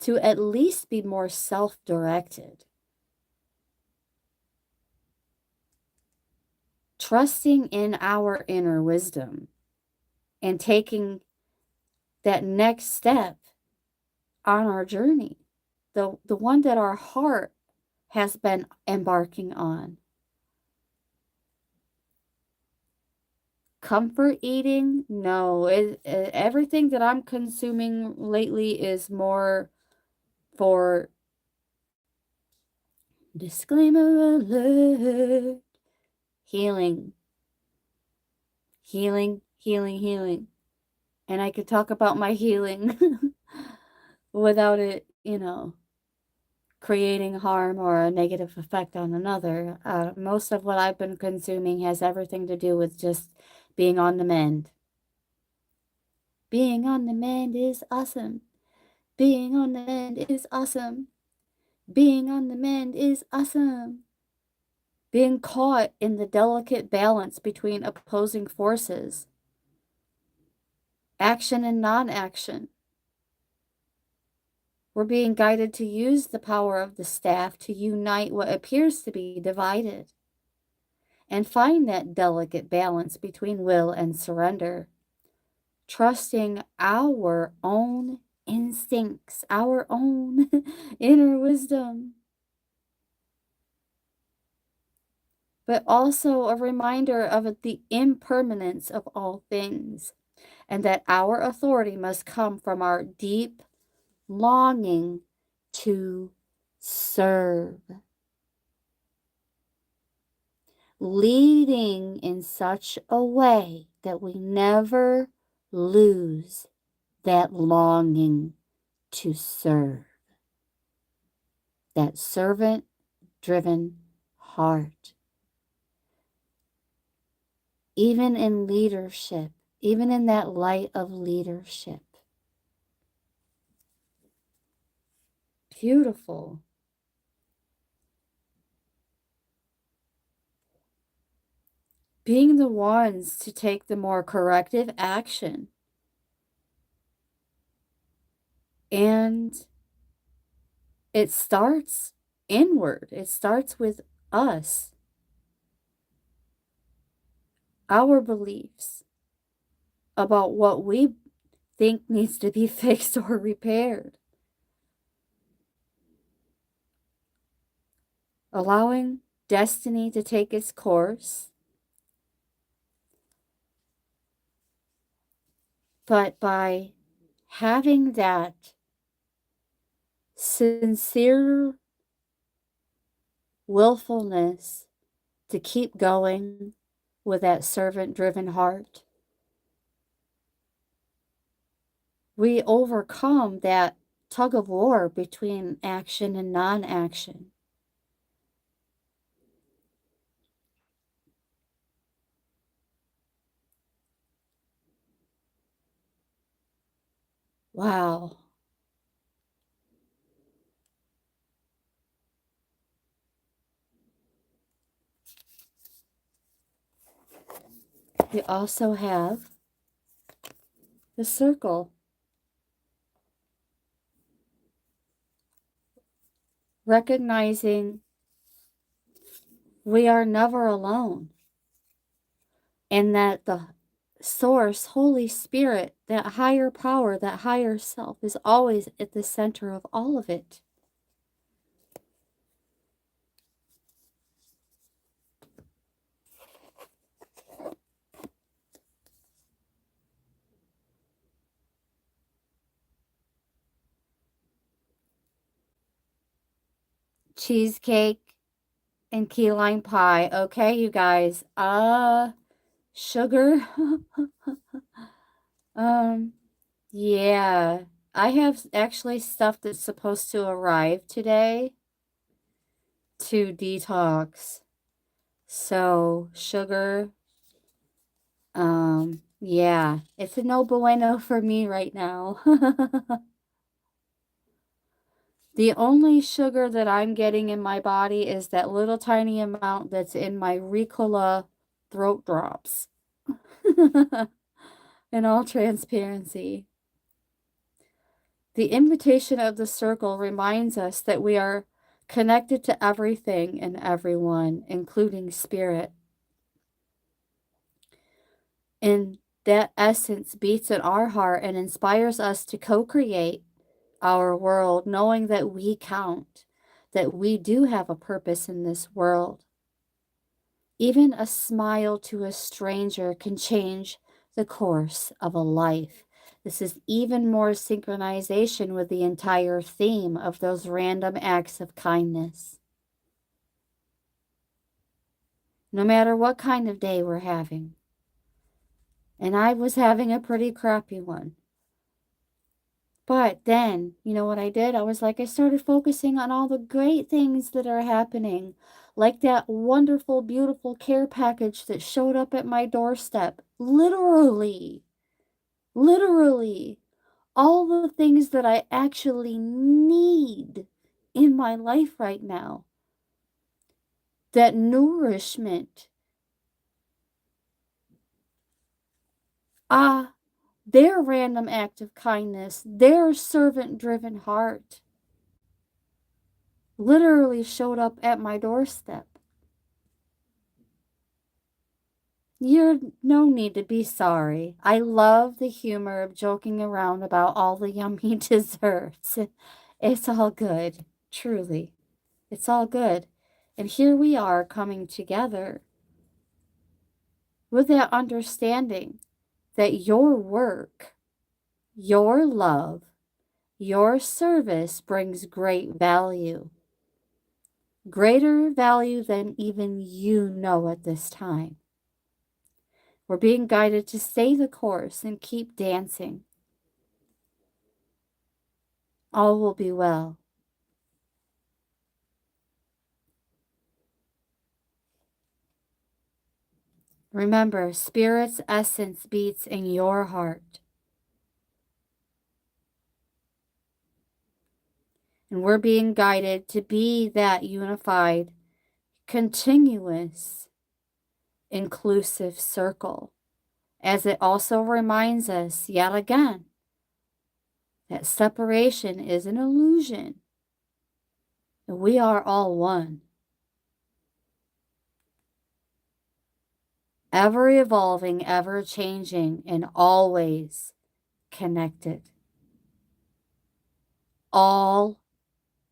to at least be more self-directed. Trusting in our inner wisdom and taking that next step on our journey, the one that our heart has been embarking on. Comfort eating? No, everything that I'm consuming lately is more for disclaimer alert. Healing. Healing, healing, healing. And I could talk about my healing without it, creating harm or a negative effect on another. Most of what I've been consuming has everything to do with just being on the mend. Being on the mend is awesome. Being on the mend is awesome. Being on the mend is awesome. Being caught in the delicate balance between opposing forces, action and non-action. We're being guided to use the power of the staff to unite what appears to be divided and find that delicate balance between will and surrender, trusting our own instincts, our own inner wisdom. But also a reminder of the impermanence of all things, and that our authority must come from our deep longing to serve, leading in such a way that we never lose that longing to serve, that servant-driven heart. Even in leadership, even in that light of leadership. Beautiful. Being the ones to take the more corrective action. And it starts inward. It starts with us. Our beliefs about what we think needs to be fixed or repaired. Allowing destiny to take its course. But by having that sincere willfulness to keep going with that servant-driven heart, we overcome that tug of war between action and non-action. Wow. We also have the circle. Recognizing we are never alone. And that the source, Holy Spirit, that higher power, that higher self is always at the center of all of it. Cheesecake and key lime pie. Okay, you guys. Sugar. Yeah. I have actually stuff that's supposed to arrive today to detox. So, sugar, yeah, it's a no bueno for me right now. The only sugar that I'm getting in my body is that little tiny amount that's in my Ricola throat drops. In all transparency. The invitation of the circle reminds us that we are connected to everything and everyone, including spirit. And that essence beats in our heart and inspires us to co-create our world, knowing that we count, that we do have a purpose in this world. Even a smile to a stranger can change the course of a life. This is even more synchronization with the entire theme of those random acts of kindness. No matter what kind of day we're having. And I was having a pretty crappy one. But then, you know what I did? I started focusing on all the great things that are happening. Like that wonderful, beautiful care package that showed up at my doorstep. Literally. All the things that I actually need in my life right now. That nourishment. Their random act of kindness, their servant-driven heart literally showed up at my doorstep. You're no need to be sorry. I love the humor of joking around about all the yummy desserts. It's all good, truly. It's all good. And here we are coming together with that understanding that your work, your love, your service brings great value. Greater value than even you know at this time. We're being guided to stay the course and keep dancing. All will be well. Remember, Spirit's essence beats in your heart. And we're being guided to be that unified, continuous, inclusive circle, as it also reminds us yet again that separation is an illusion. And we are all one. Ever evolving, ever changing, and always connected. All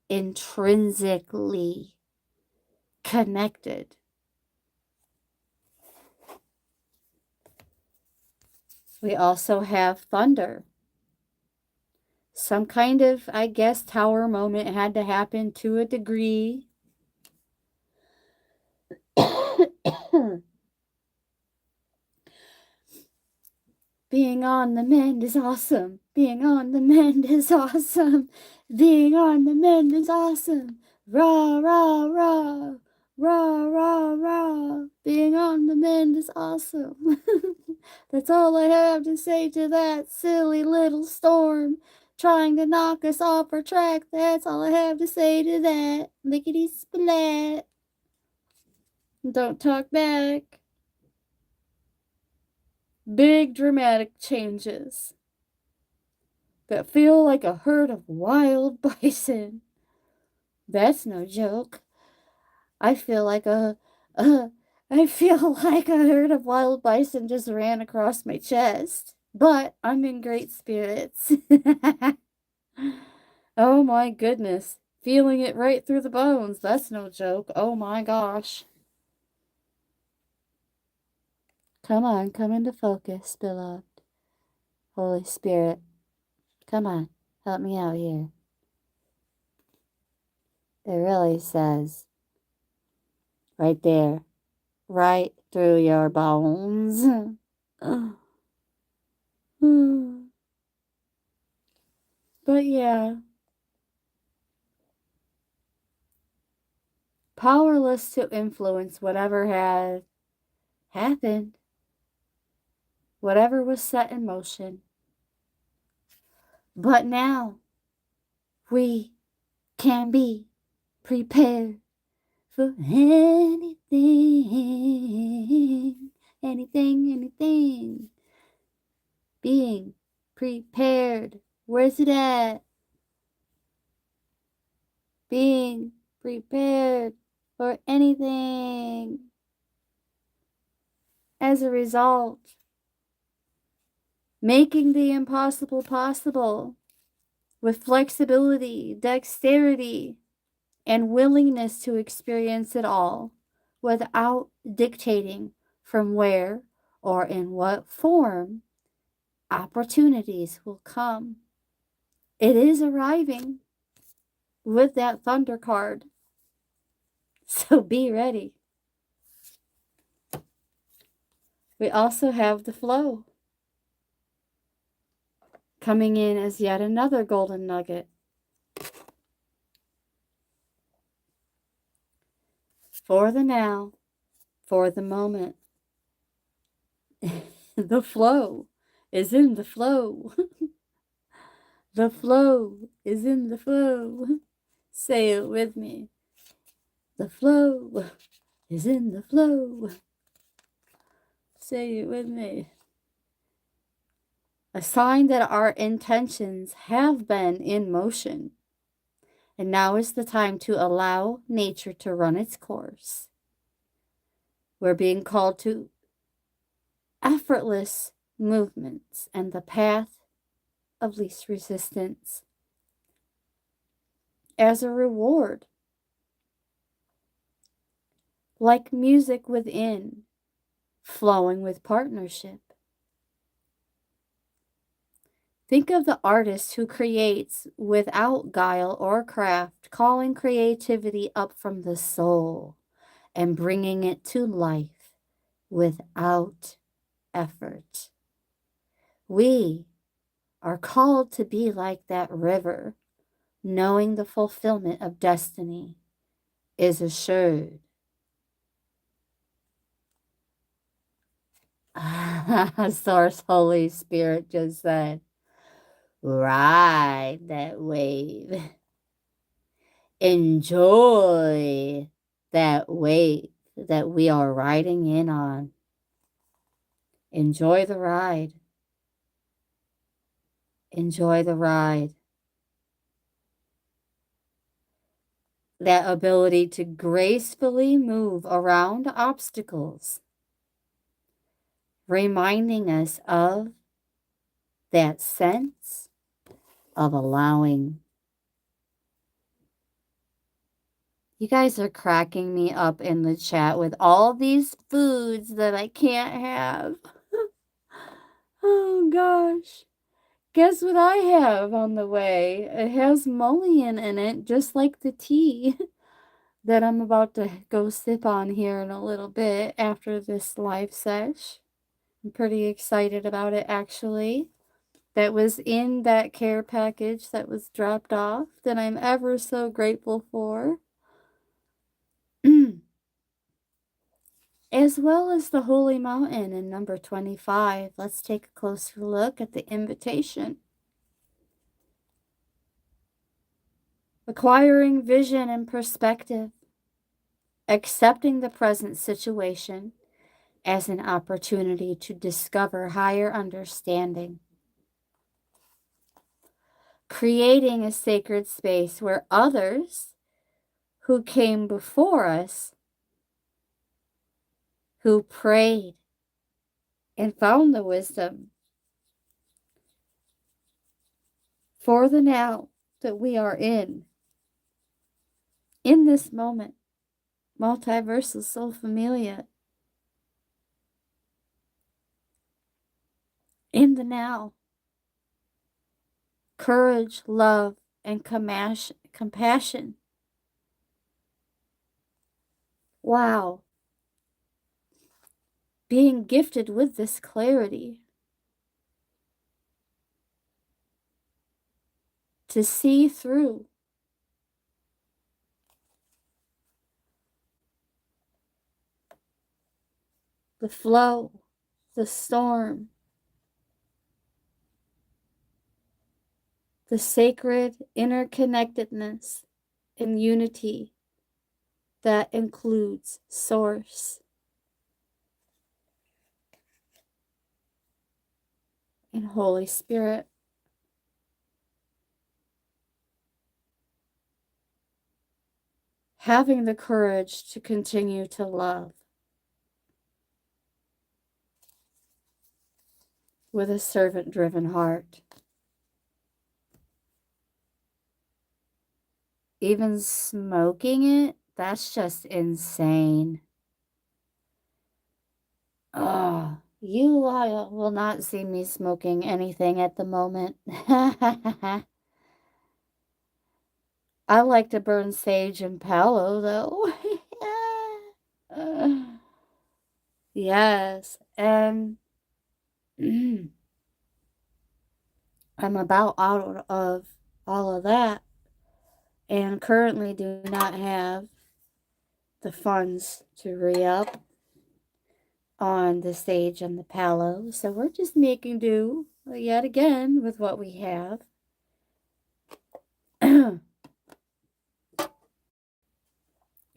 intrinsically connected. We also have thunder. Some kind of, I guess, tower moment had to happen to a degree. Being on the mend is awesome. Being on the mend is awesome. Being on the mend is awesome. Rah, rah, rah. Rah, rah, rah. Being on the mend is awesome. That's all I have to say to that silly little storm trying to knock us off our track. That's all I have to say to that. Lickety splat. Don't talk back. Big dramatic changes that feel like a herd of wild bison. That's no joke. I feel like I feel like a herd of wild bison just ran across my chest. But I'm in great spirits. Oh my goodness. Feeling it right through the bones. That's no joke. Oh my gosh. Come on, come into focus, beloved. Holy Spirit. Come on, help me out here. It really says right there, right through your bones. But yeah, powerless to influence whatever had happened, whatever was set in motion. But now we can be prepared for anything, anything. Being prepared. Where's it at? Being prepared for anything. As a result, making the impossible possible with flexibility, dexterity, and willingness to experience it all without dictating from where or in what form opportunities will come. It is arriving with that thunder card. So be ready. We also have the flow coming in as yet another golden nugget. For the now, for the moment. The flow is in the flow. The flow is in the flow. Say it with me. The flow is in the flow. Say it with me. A sign that our intentions have been in motion. And now is the time to allow nature to run its course. We're being called to effortless movements and the path of least resistance as a reward. Like music within, flowing with partnership. Think of the artist who creates without guile or craft, calling creativity up from the soul and bringing it to life without effort. We are called to be like that river, knowing the fulfillment of destiny is assured. Source Holy Spirit just said, ride that wave. Enjoy that wave that we are riding in on. Enjoy the ride. Enjoy the ride. That ability to gracefully move around obstacles, reminding us of that sense of allowing. You guys are cracking me up in the chat with all these foods that I can't have. Oh gosh. Guess what I have on the way? It has mullein in it, just like the tea that I'm about to go sip on here in a little bit after this live sesh. I'm pretty excited about it, actually. That was in that care package that was dropped off that I'm ever so grateful for. As well as the Holy Mountain in number 25. Let's take a closer look at the invitation. Acquiring vision and perspective. Accepting the present situation as an opportunity to discover higher understanding. Creating a sacred space where others who came before us, who prayed and found the wisdom for the now that we are in this moment, multiversal soul familia, in the now, courage, love, and compassion. Wow. Being gifted with this clarity to see through the flow, the storm, the sacred interconnectedness and unity that includes Source and Holy Spirit. Having the courage to continue to love with a servant-driven heart. Even smoking it, that's just insane. Oh, you will not see me smoking anything at the moment. I like to burn sage and tallow, though. Yes, and I'm about out of all of that, and currently do not have the funds to re-up on the sage and the tallow, so we're just making do yet again with what we have.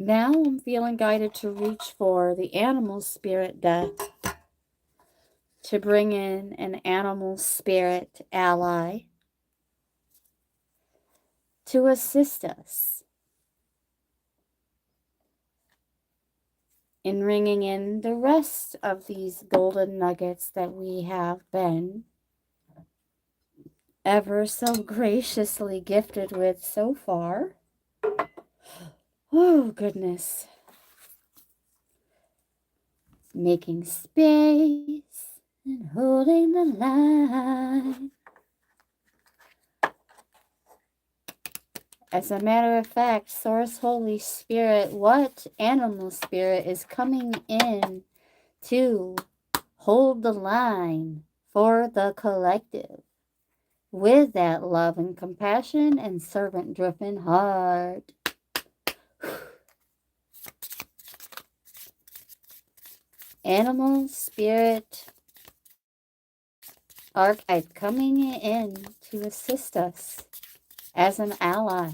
Now I'm feeling guided to reach for the animal spirit deck to bring in an animal spirit ally to assist us in ringing in the rest of these golden nuggets that we have been ever so graciously gifted with so far. Oh, goodness. Making space and holding the line. As a matter of fact, Source Holy Spirit, what animal spirit is coming in to hold the line for the collective with that love and compassion and servant-driven heart? Animal spirit archetype coming in to assist us as an ally.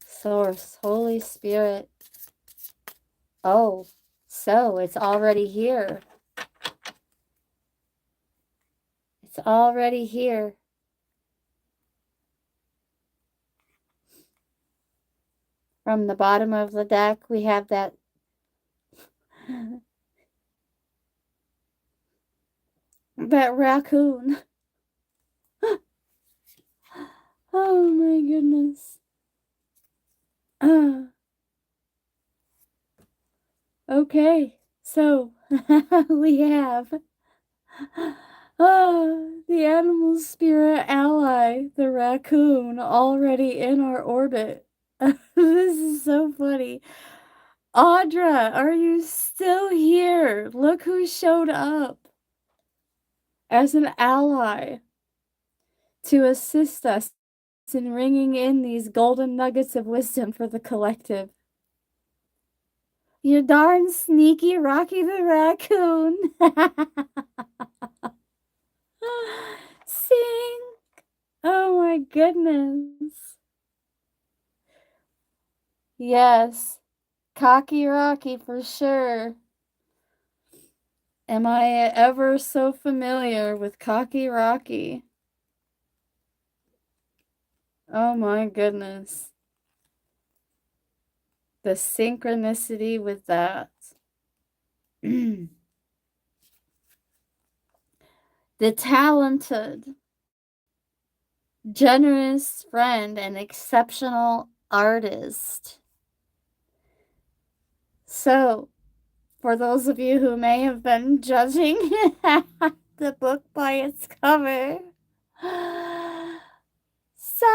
Source, Holy Spirit. Oh, so it's already here. It's already here. From the bottom of the deck, we have that raccoon. Oh my goodness. Okay, so we have the animal spirit ally, the raccoon, already in our orbit. This is so funny. Audra, are you still here? Look who showed up as an ally to assist us in ringing in these golden nuggets of wisdom for the collective. You darn sneaky Rocky the Raccoon. Sing. Oh my goodness. Yes. Cocky Rocky for sure. Am I ever so familiar with Cocky Rocky? Oh my goodness. The synchronicity with that. The talented, generous friend, and exceptional artist. So, for those of you who may have been judging the book by its cover, psych!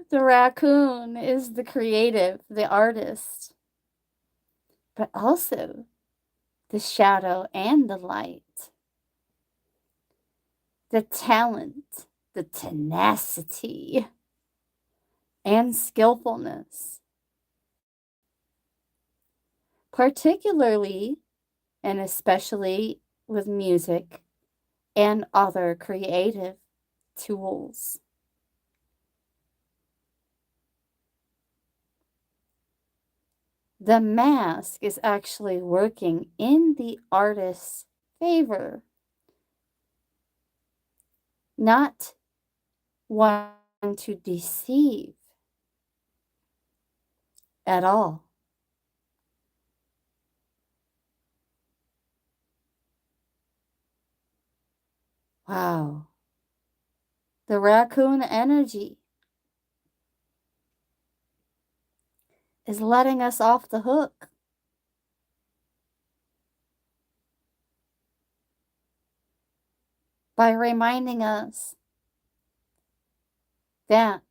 The raccoon is the creative, the artist, but also the shadow and the light, the talent, the tenacity, and skillfulness. Particularly and especially with music and other creative tools. The mask is actually working in the artist's favor, not one to deceive at all. Wow. The raccoon energy is letting us off the hook. By reminding us that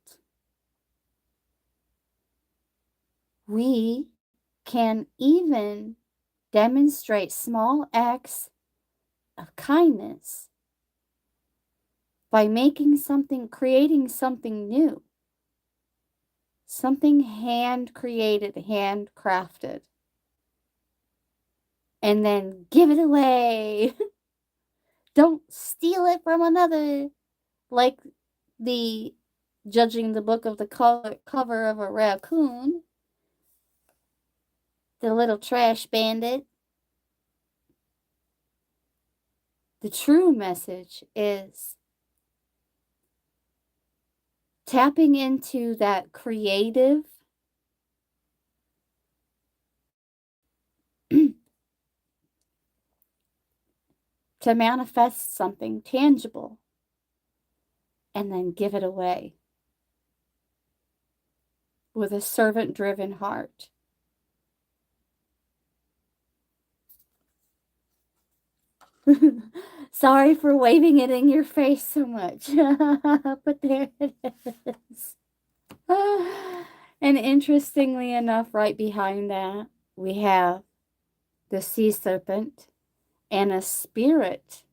we can even demonstrate small acts of kindness by making something, creating something new, something hand created, hand crafted, and then give it away. Don't steal it from another, like the judging the book of the cover of a raccoon, the little trash bandit. The true message is tapping into that creative to manifest something tangible and then give it away with a servant-driven heart. Sorry for waving it in your face so much, but there it is. And interestingly enough, right behind that, we have the sea serpent and a spirit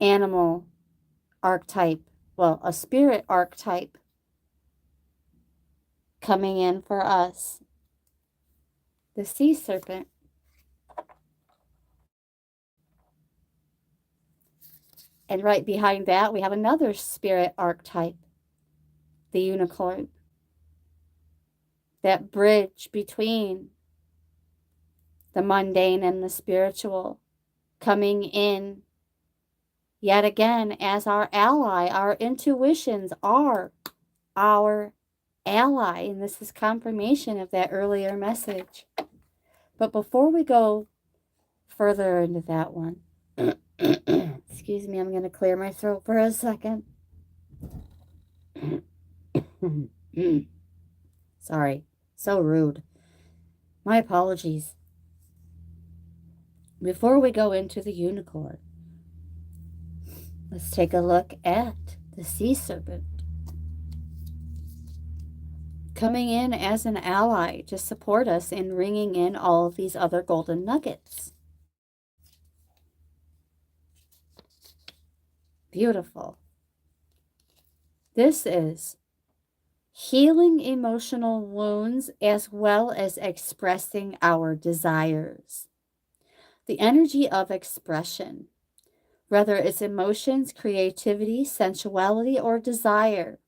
animal archetype. Well, a spirit archetype coming in for us. The sea serpent. And right behind that, we have another spirit archetype, the unicorn. That bridge between the mundane and the spiritual, coming in yet again as our ally. Our intuitions are our ally, and this is confirmation of that earlier message. But before we go further into that one, excuse me, I'm going to clear my throat for a second. Sorry, so rude. My apologies. Before we go into the unicorn, let's take a look at the sea serpent. coming in as an ally to support us in ringing in all of these other golden nuggets. Beautiful. This is healing emotional wounds as well as expressing our desires. The energy of expression, whether it's emotions, creativity, sensuality, or desire,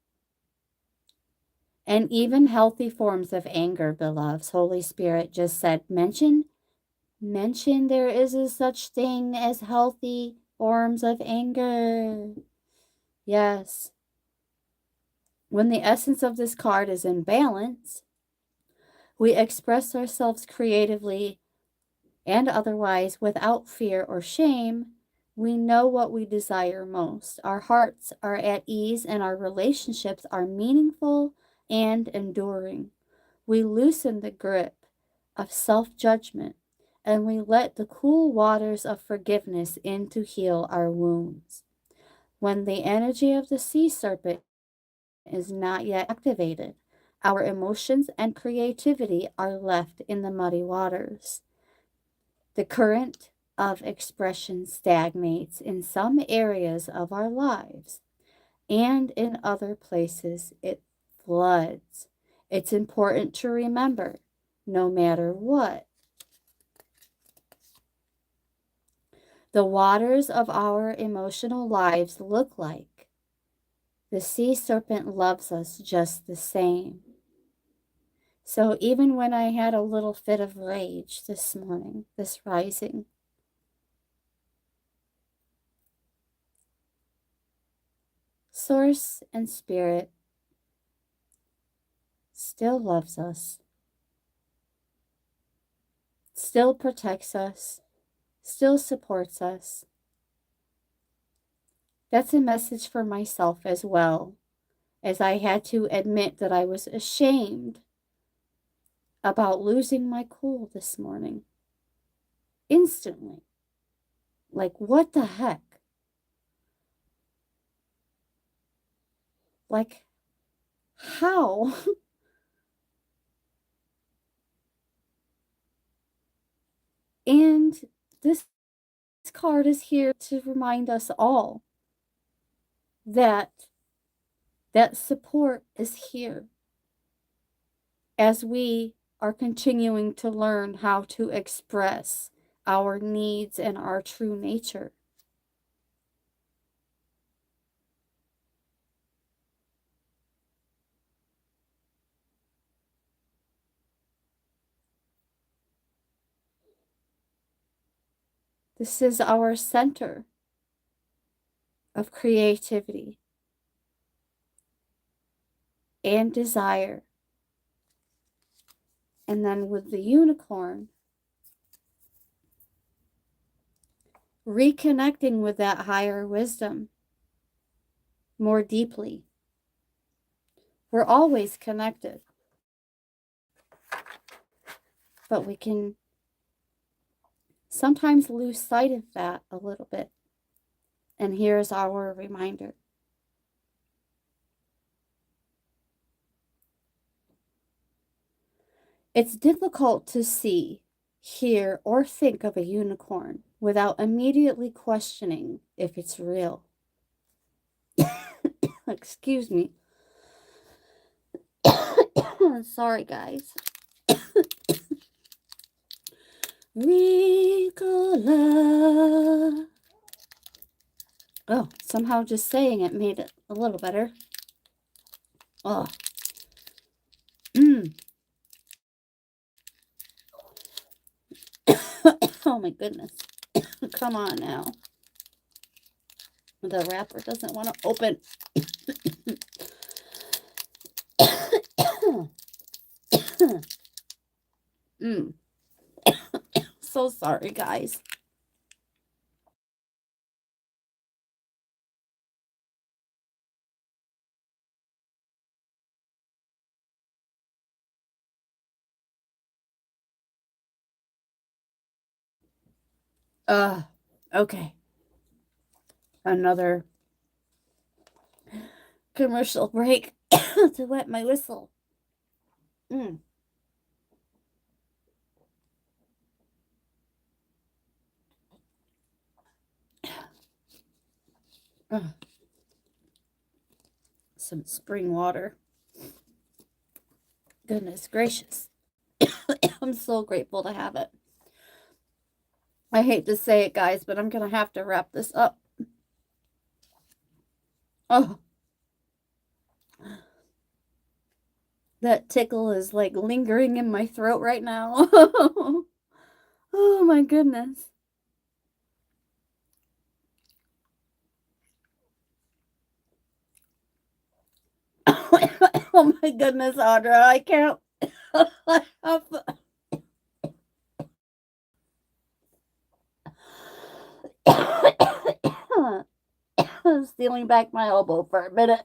and even healthy forms of anger, beloveds. Holy Spirit just said, mention there is a such thing as healthy forms of anger. Yes. When the essence of this card is in balance, we express ourselves creatively and otherwise without fear or shame. We know what we desire most. Our hearts are at ease and our relationships are meaningful and enduring. We loosen the grip of self-judgment and we let the cool waters of forgiveness in to heal our wounds. When the energy of the sea serpent is not yet activated, our emotions and creativity are left in the muddy waters. The current of expression stagnates in some areas of our lives, and in other places it floods. It's important to remember, no matter what, the waters of our emotional lives look like, the sea serpent loves us just the same. So even when I had a little fit of rage this morning, this rising, Source and Spirit still loves us, still protects us, still supports us. That's a message for myself as well, as I had to admit that I was ashamed about losing my cool this morning. Instantly. Like, what the heck? Like, how? And this card is here to remind us all that support is here as we are continuing to learn how to express our needs and our true nature. This is our center of creativity and desire. And then with the unicorn, reconnecting with that higher wisdom more deeply. We're always connected, but we can sometimes lose sight of that a little bit. And here's our reminder. It's difficult to see, hear, or think of a unicorn without immediately questioning if it's real. Excuse me. Sorry, guys. Ricola. Oh, somehow just saying it made it a little better. Oh. Oh my goodness. Come on now. The wrapper doesn't want to open. So sorry, guys. Okay. Another commercial break to wet my whistle. Mm. Some spring water. Goodness gracious. I'm so grateful to have it. I hate to say it, guys, but I'm going to have to wrap this up. Oh, that tickle is like lingering in my throat right now. Oh my goodness. Oh my goodness, Audra, I can't. I'm stealing back my elbow for a minute.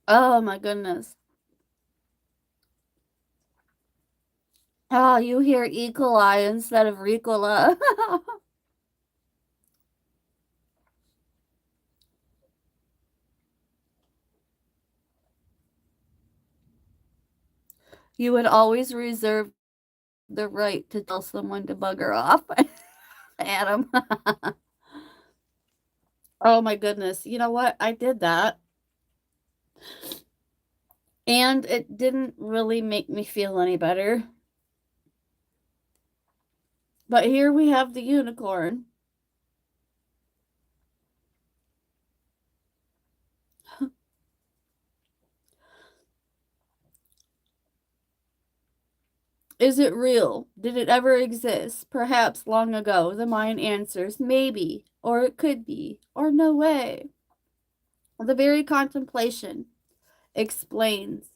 Oh my goodness. Oh, you hear E. coli instead of Ricola. You would always reserve the right to tell someone to bugger off, Adam. Oh my goodness. You know what? I did that. And it didn't really make me feel any better. But here we have the unicorn. Is it real? Did it ever exist? Perhaps long ago. The mind answers maybe, or it could be, or no way. The very contemplation explains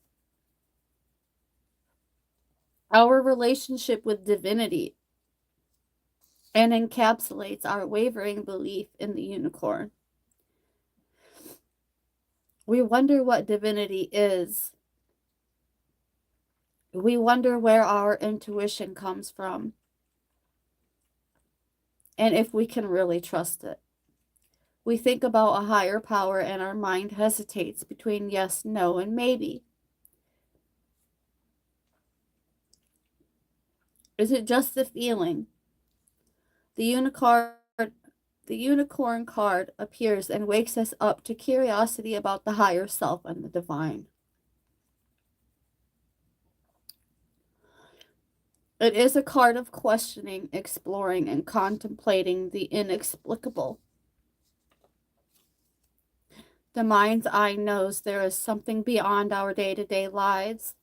our relationship with divinity and encapsulates our wavering belief in the unicorn. We wonder what divinity is. We wonder where our intuition comes from and if we can really trust it. We think about a higher power and our mind hesitates between yes, no, and maybe. Is it just a feeling? The unicorn card appears and wakes us up to curiosity about the higher self and the divine. It is a card of questioning, exploring, and contemplating the inexplicable. The mind's eye knows there is something beyond our day-to-day lives,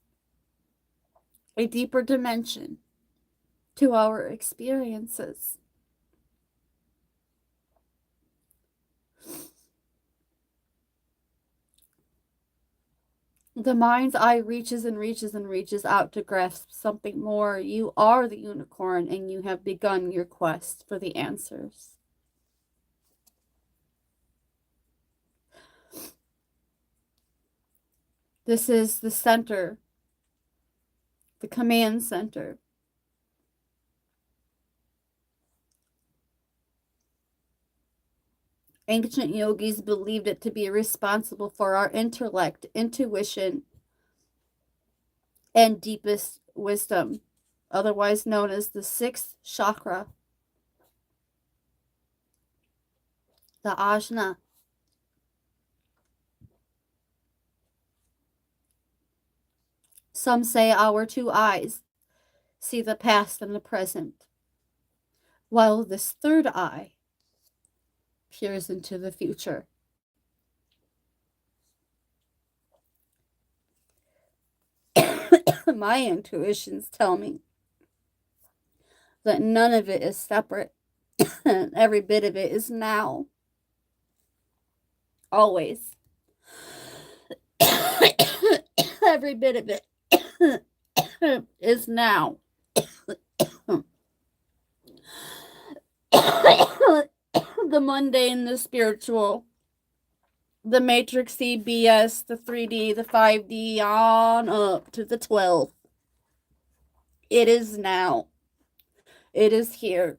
a deeper dimension to our experiences. The mind's eye reaches and reaches and reaches out to grasp something more. You are the unicorn and you have begun your quest for the answers. This is the center, the command center. Ancient yogis believed it to be responsible for our intellect, intuition, and deepest wisdom, otherwise known as the sixth chakra, the ajna. Some say our two eyes see the past and the present, while this third eye peers into the future. My intuitions tell me that none of it is separate. Every bit of it is now. Always. Every bit of it is now. The mundane, the spiritual, the matrix CBS, the 3D, the 5D, on up to the 12. It is now. It is here.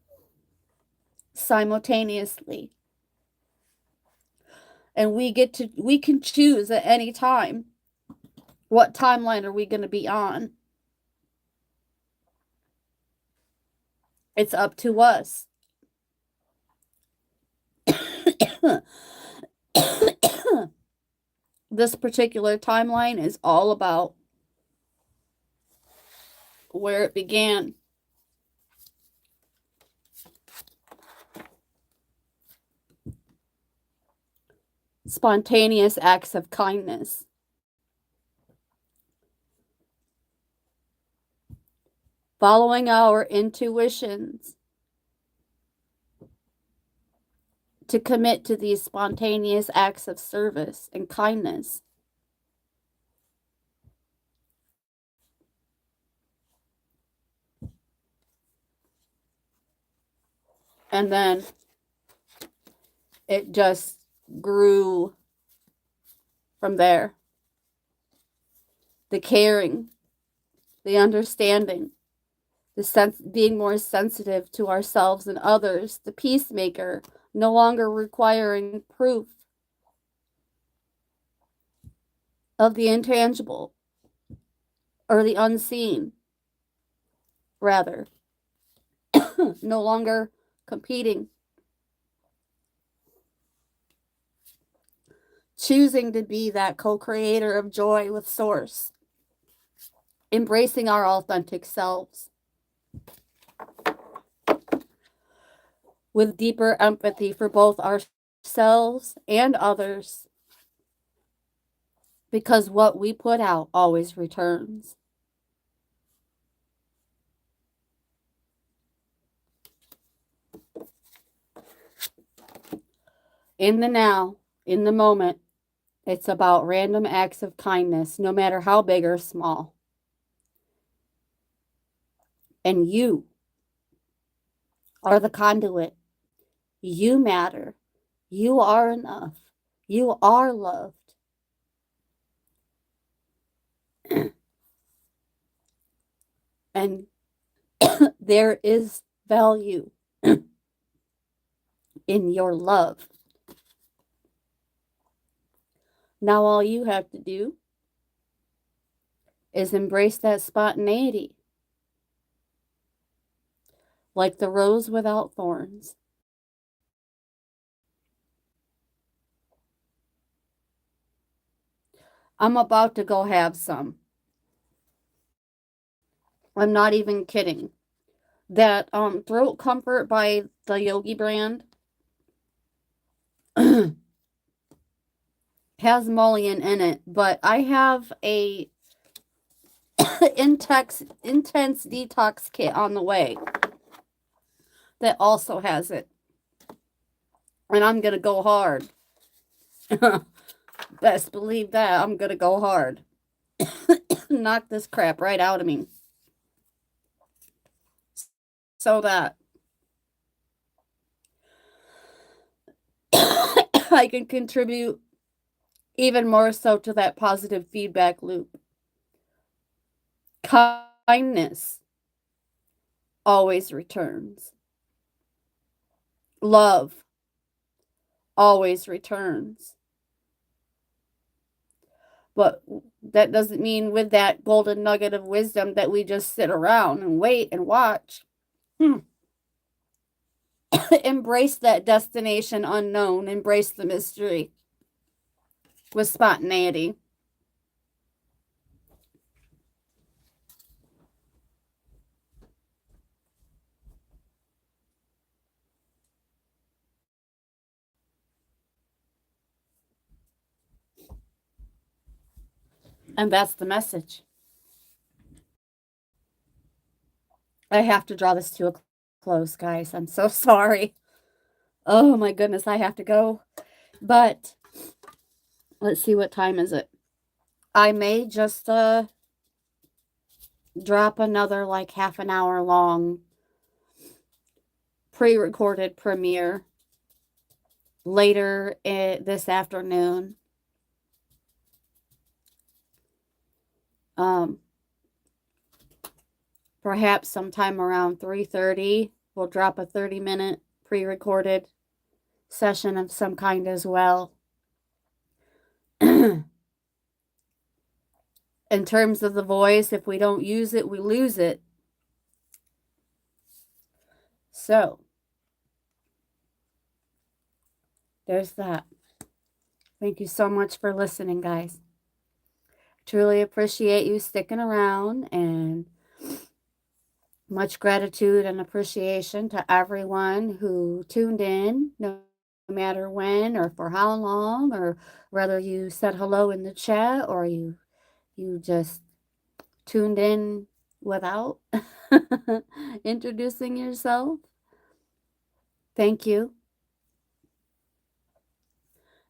Simultaneously. And we can choose at any time what timeline are we going to be on. It's up to us. This particular timeline is all about where it began. Spontaneous acts of kindness. Following our intuitions to commit to these spontaneous acts of service and kindness. And then it just grew from there. The caring, the understanding, being more sensitive to ourselves and others, the peacemaker, no longer requiring proof of the intangible or the unseen, rather, no longer competing, choosing to be that co-creator of joy with Source, embracing our authentic selves with deeper empathy for both ourselves and others, because what we put out always returns. In the now, in the moment, it's about random acts of kindness, no matter how big or small. And you are the conduit. You matter. You are enough. You are loved. And there is value in your love. Now all you have to do is embrace that spontaneity, like the rose without thorns. I'm about to go have some. I'm not even kidding. That Throat Comfort by the Yogi brand has mullein in it, but I have a intense detox kit on the way that also has it. And I'm going to go hard. Best believe that. I'm going to go hard. Knock this crap right out of me. So that I can contribute even more so to that positive feedback loop. Kindness always returns. Love always returns. But that doesn't mean with that golden nugget of wisdom that we just sit around and wait and watch. Embrace that destination unknown. Embrace the mystery with spontaneity. And that's the message. I have to draw this to a close, guys. I'm so sorry. Oh my goodness, I have to go. But let's see, what time is it? I may just drop another like half an hour long pre-recorded premiere later this afternoon. Perhaps sometime around 3:30, we'll drop a 30-minute pre-recorded session of some kind as well. In terms of the voice, if we don't use it, we lose it. So, there's that. Thank you so much for listening, guys. Truly appreciate you sticking around, and much gratitude and appreciation to everyone who tuned in, no matter when or for how long, or whether you said hello in the chat or you just tuned in without introducing yourself. Thank you.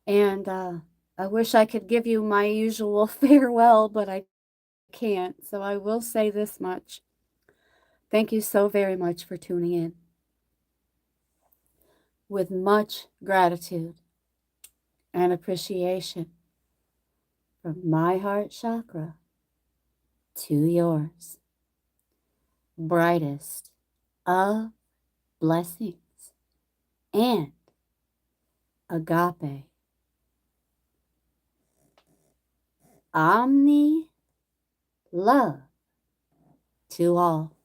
And I wish I could give you my usual farewell, but I can't. So I will say this much. Thank you so very much for tuning in. With much gratitude and appreciation from my heart chakra to yours. Brightest of blessings and agape. Omni love to all.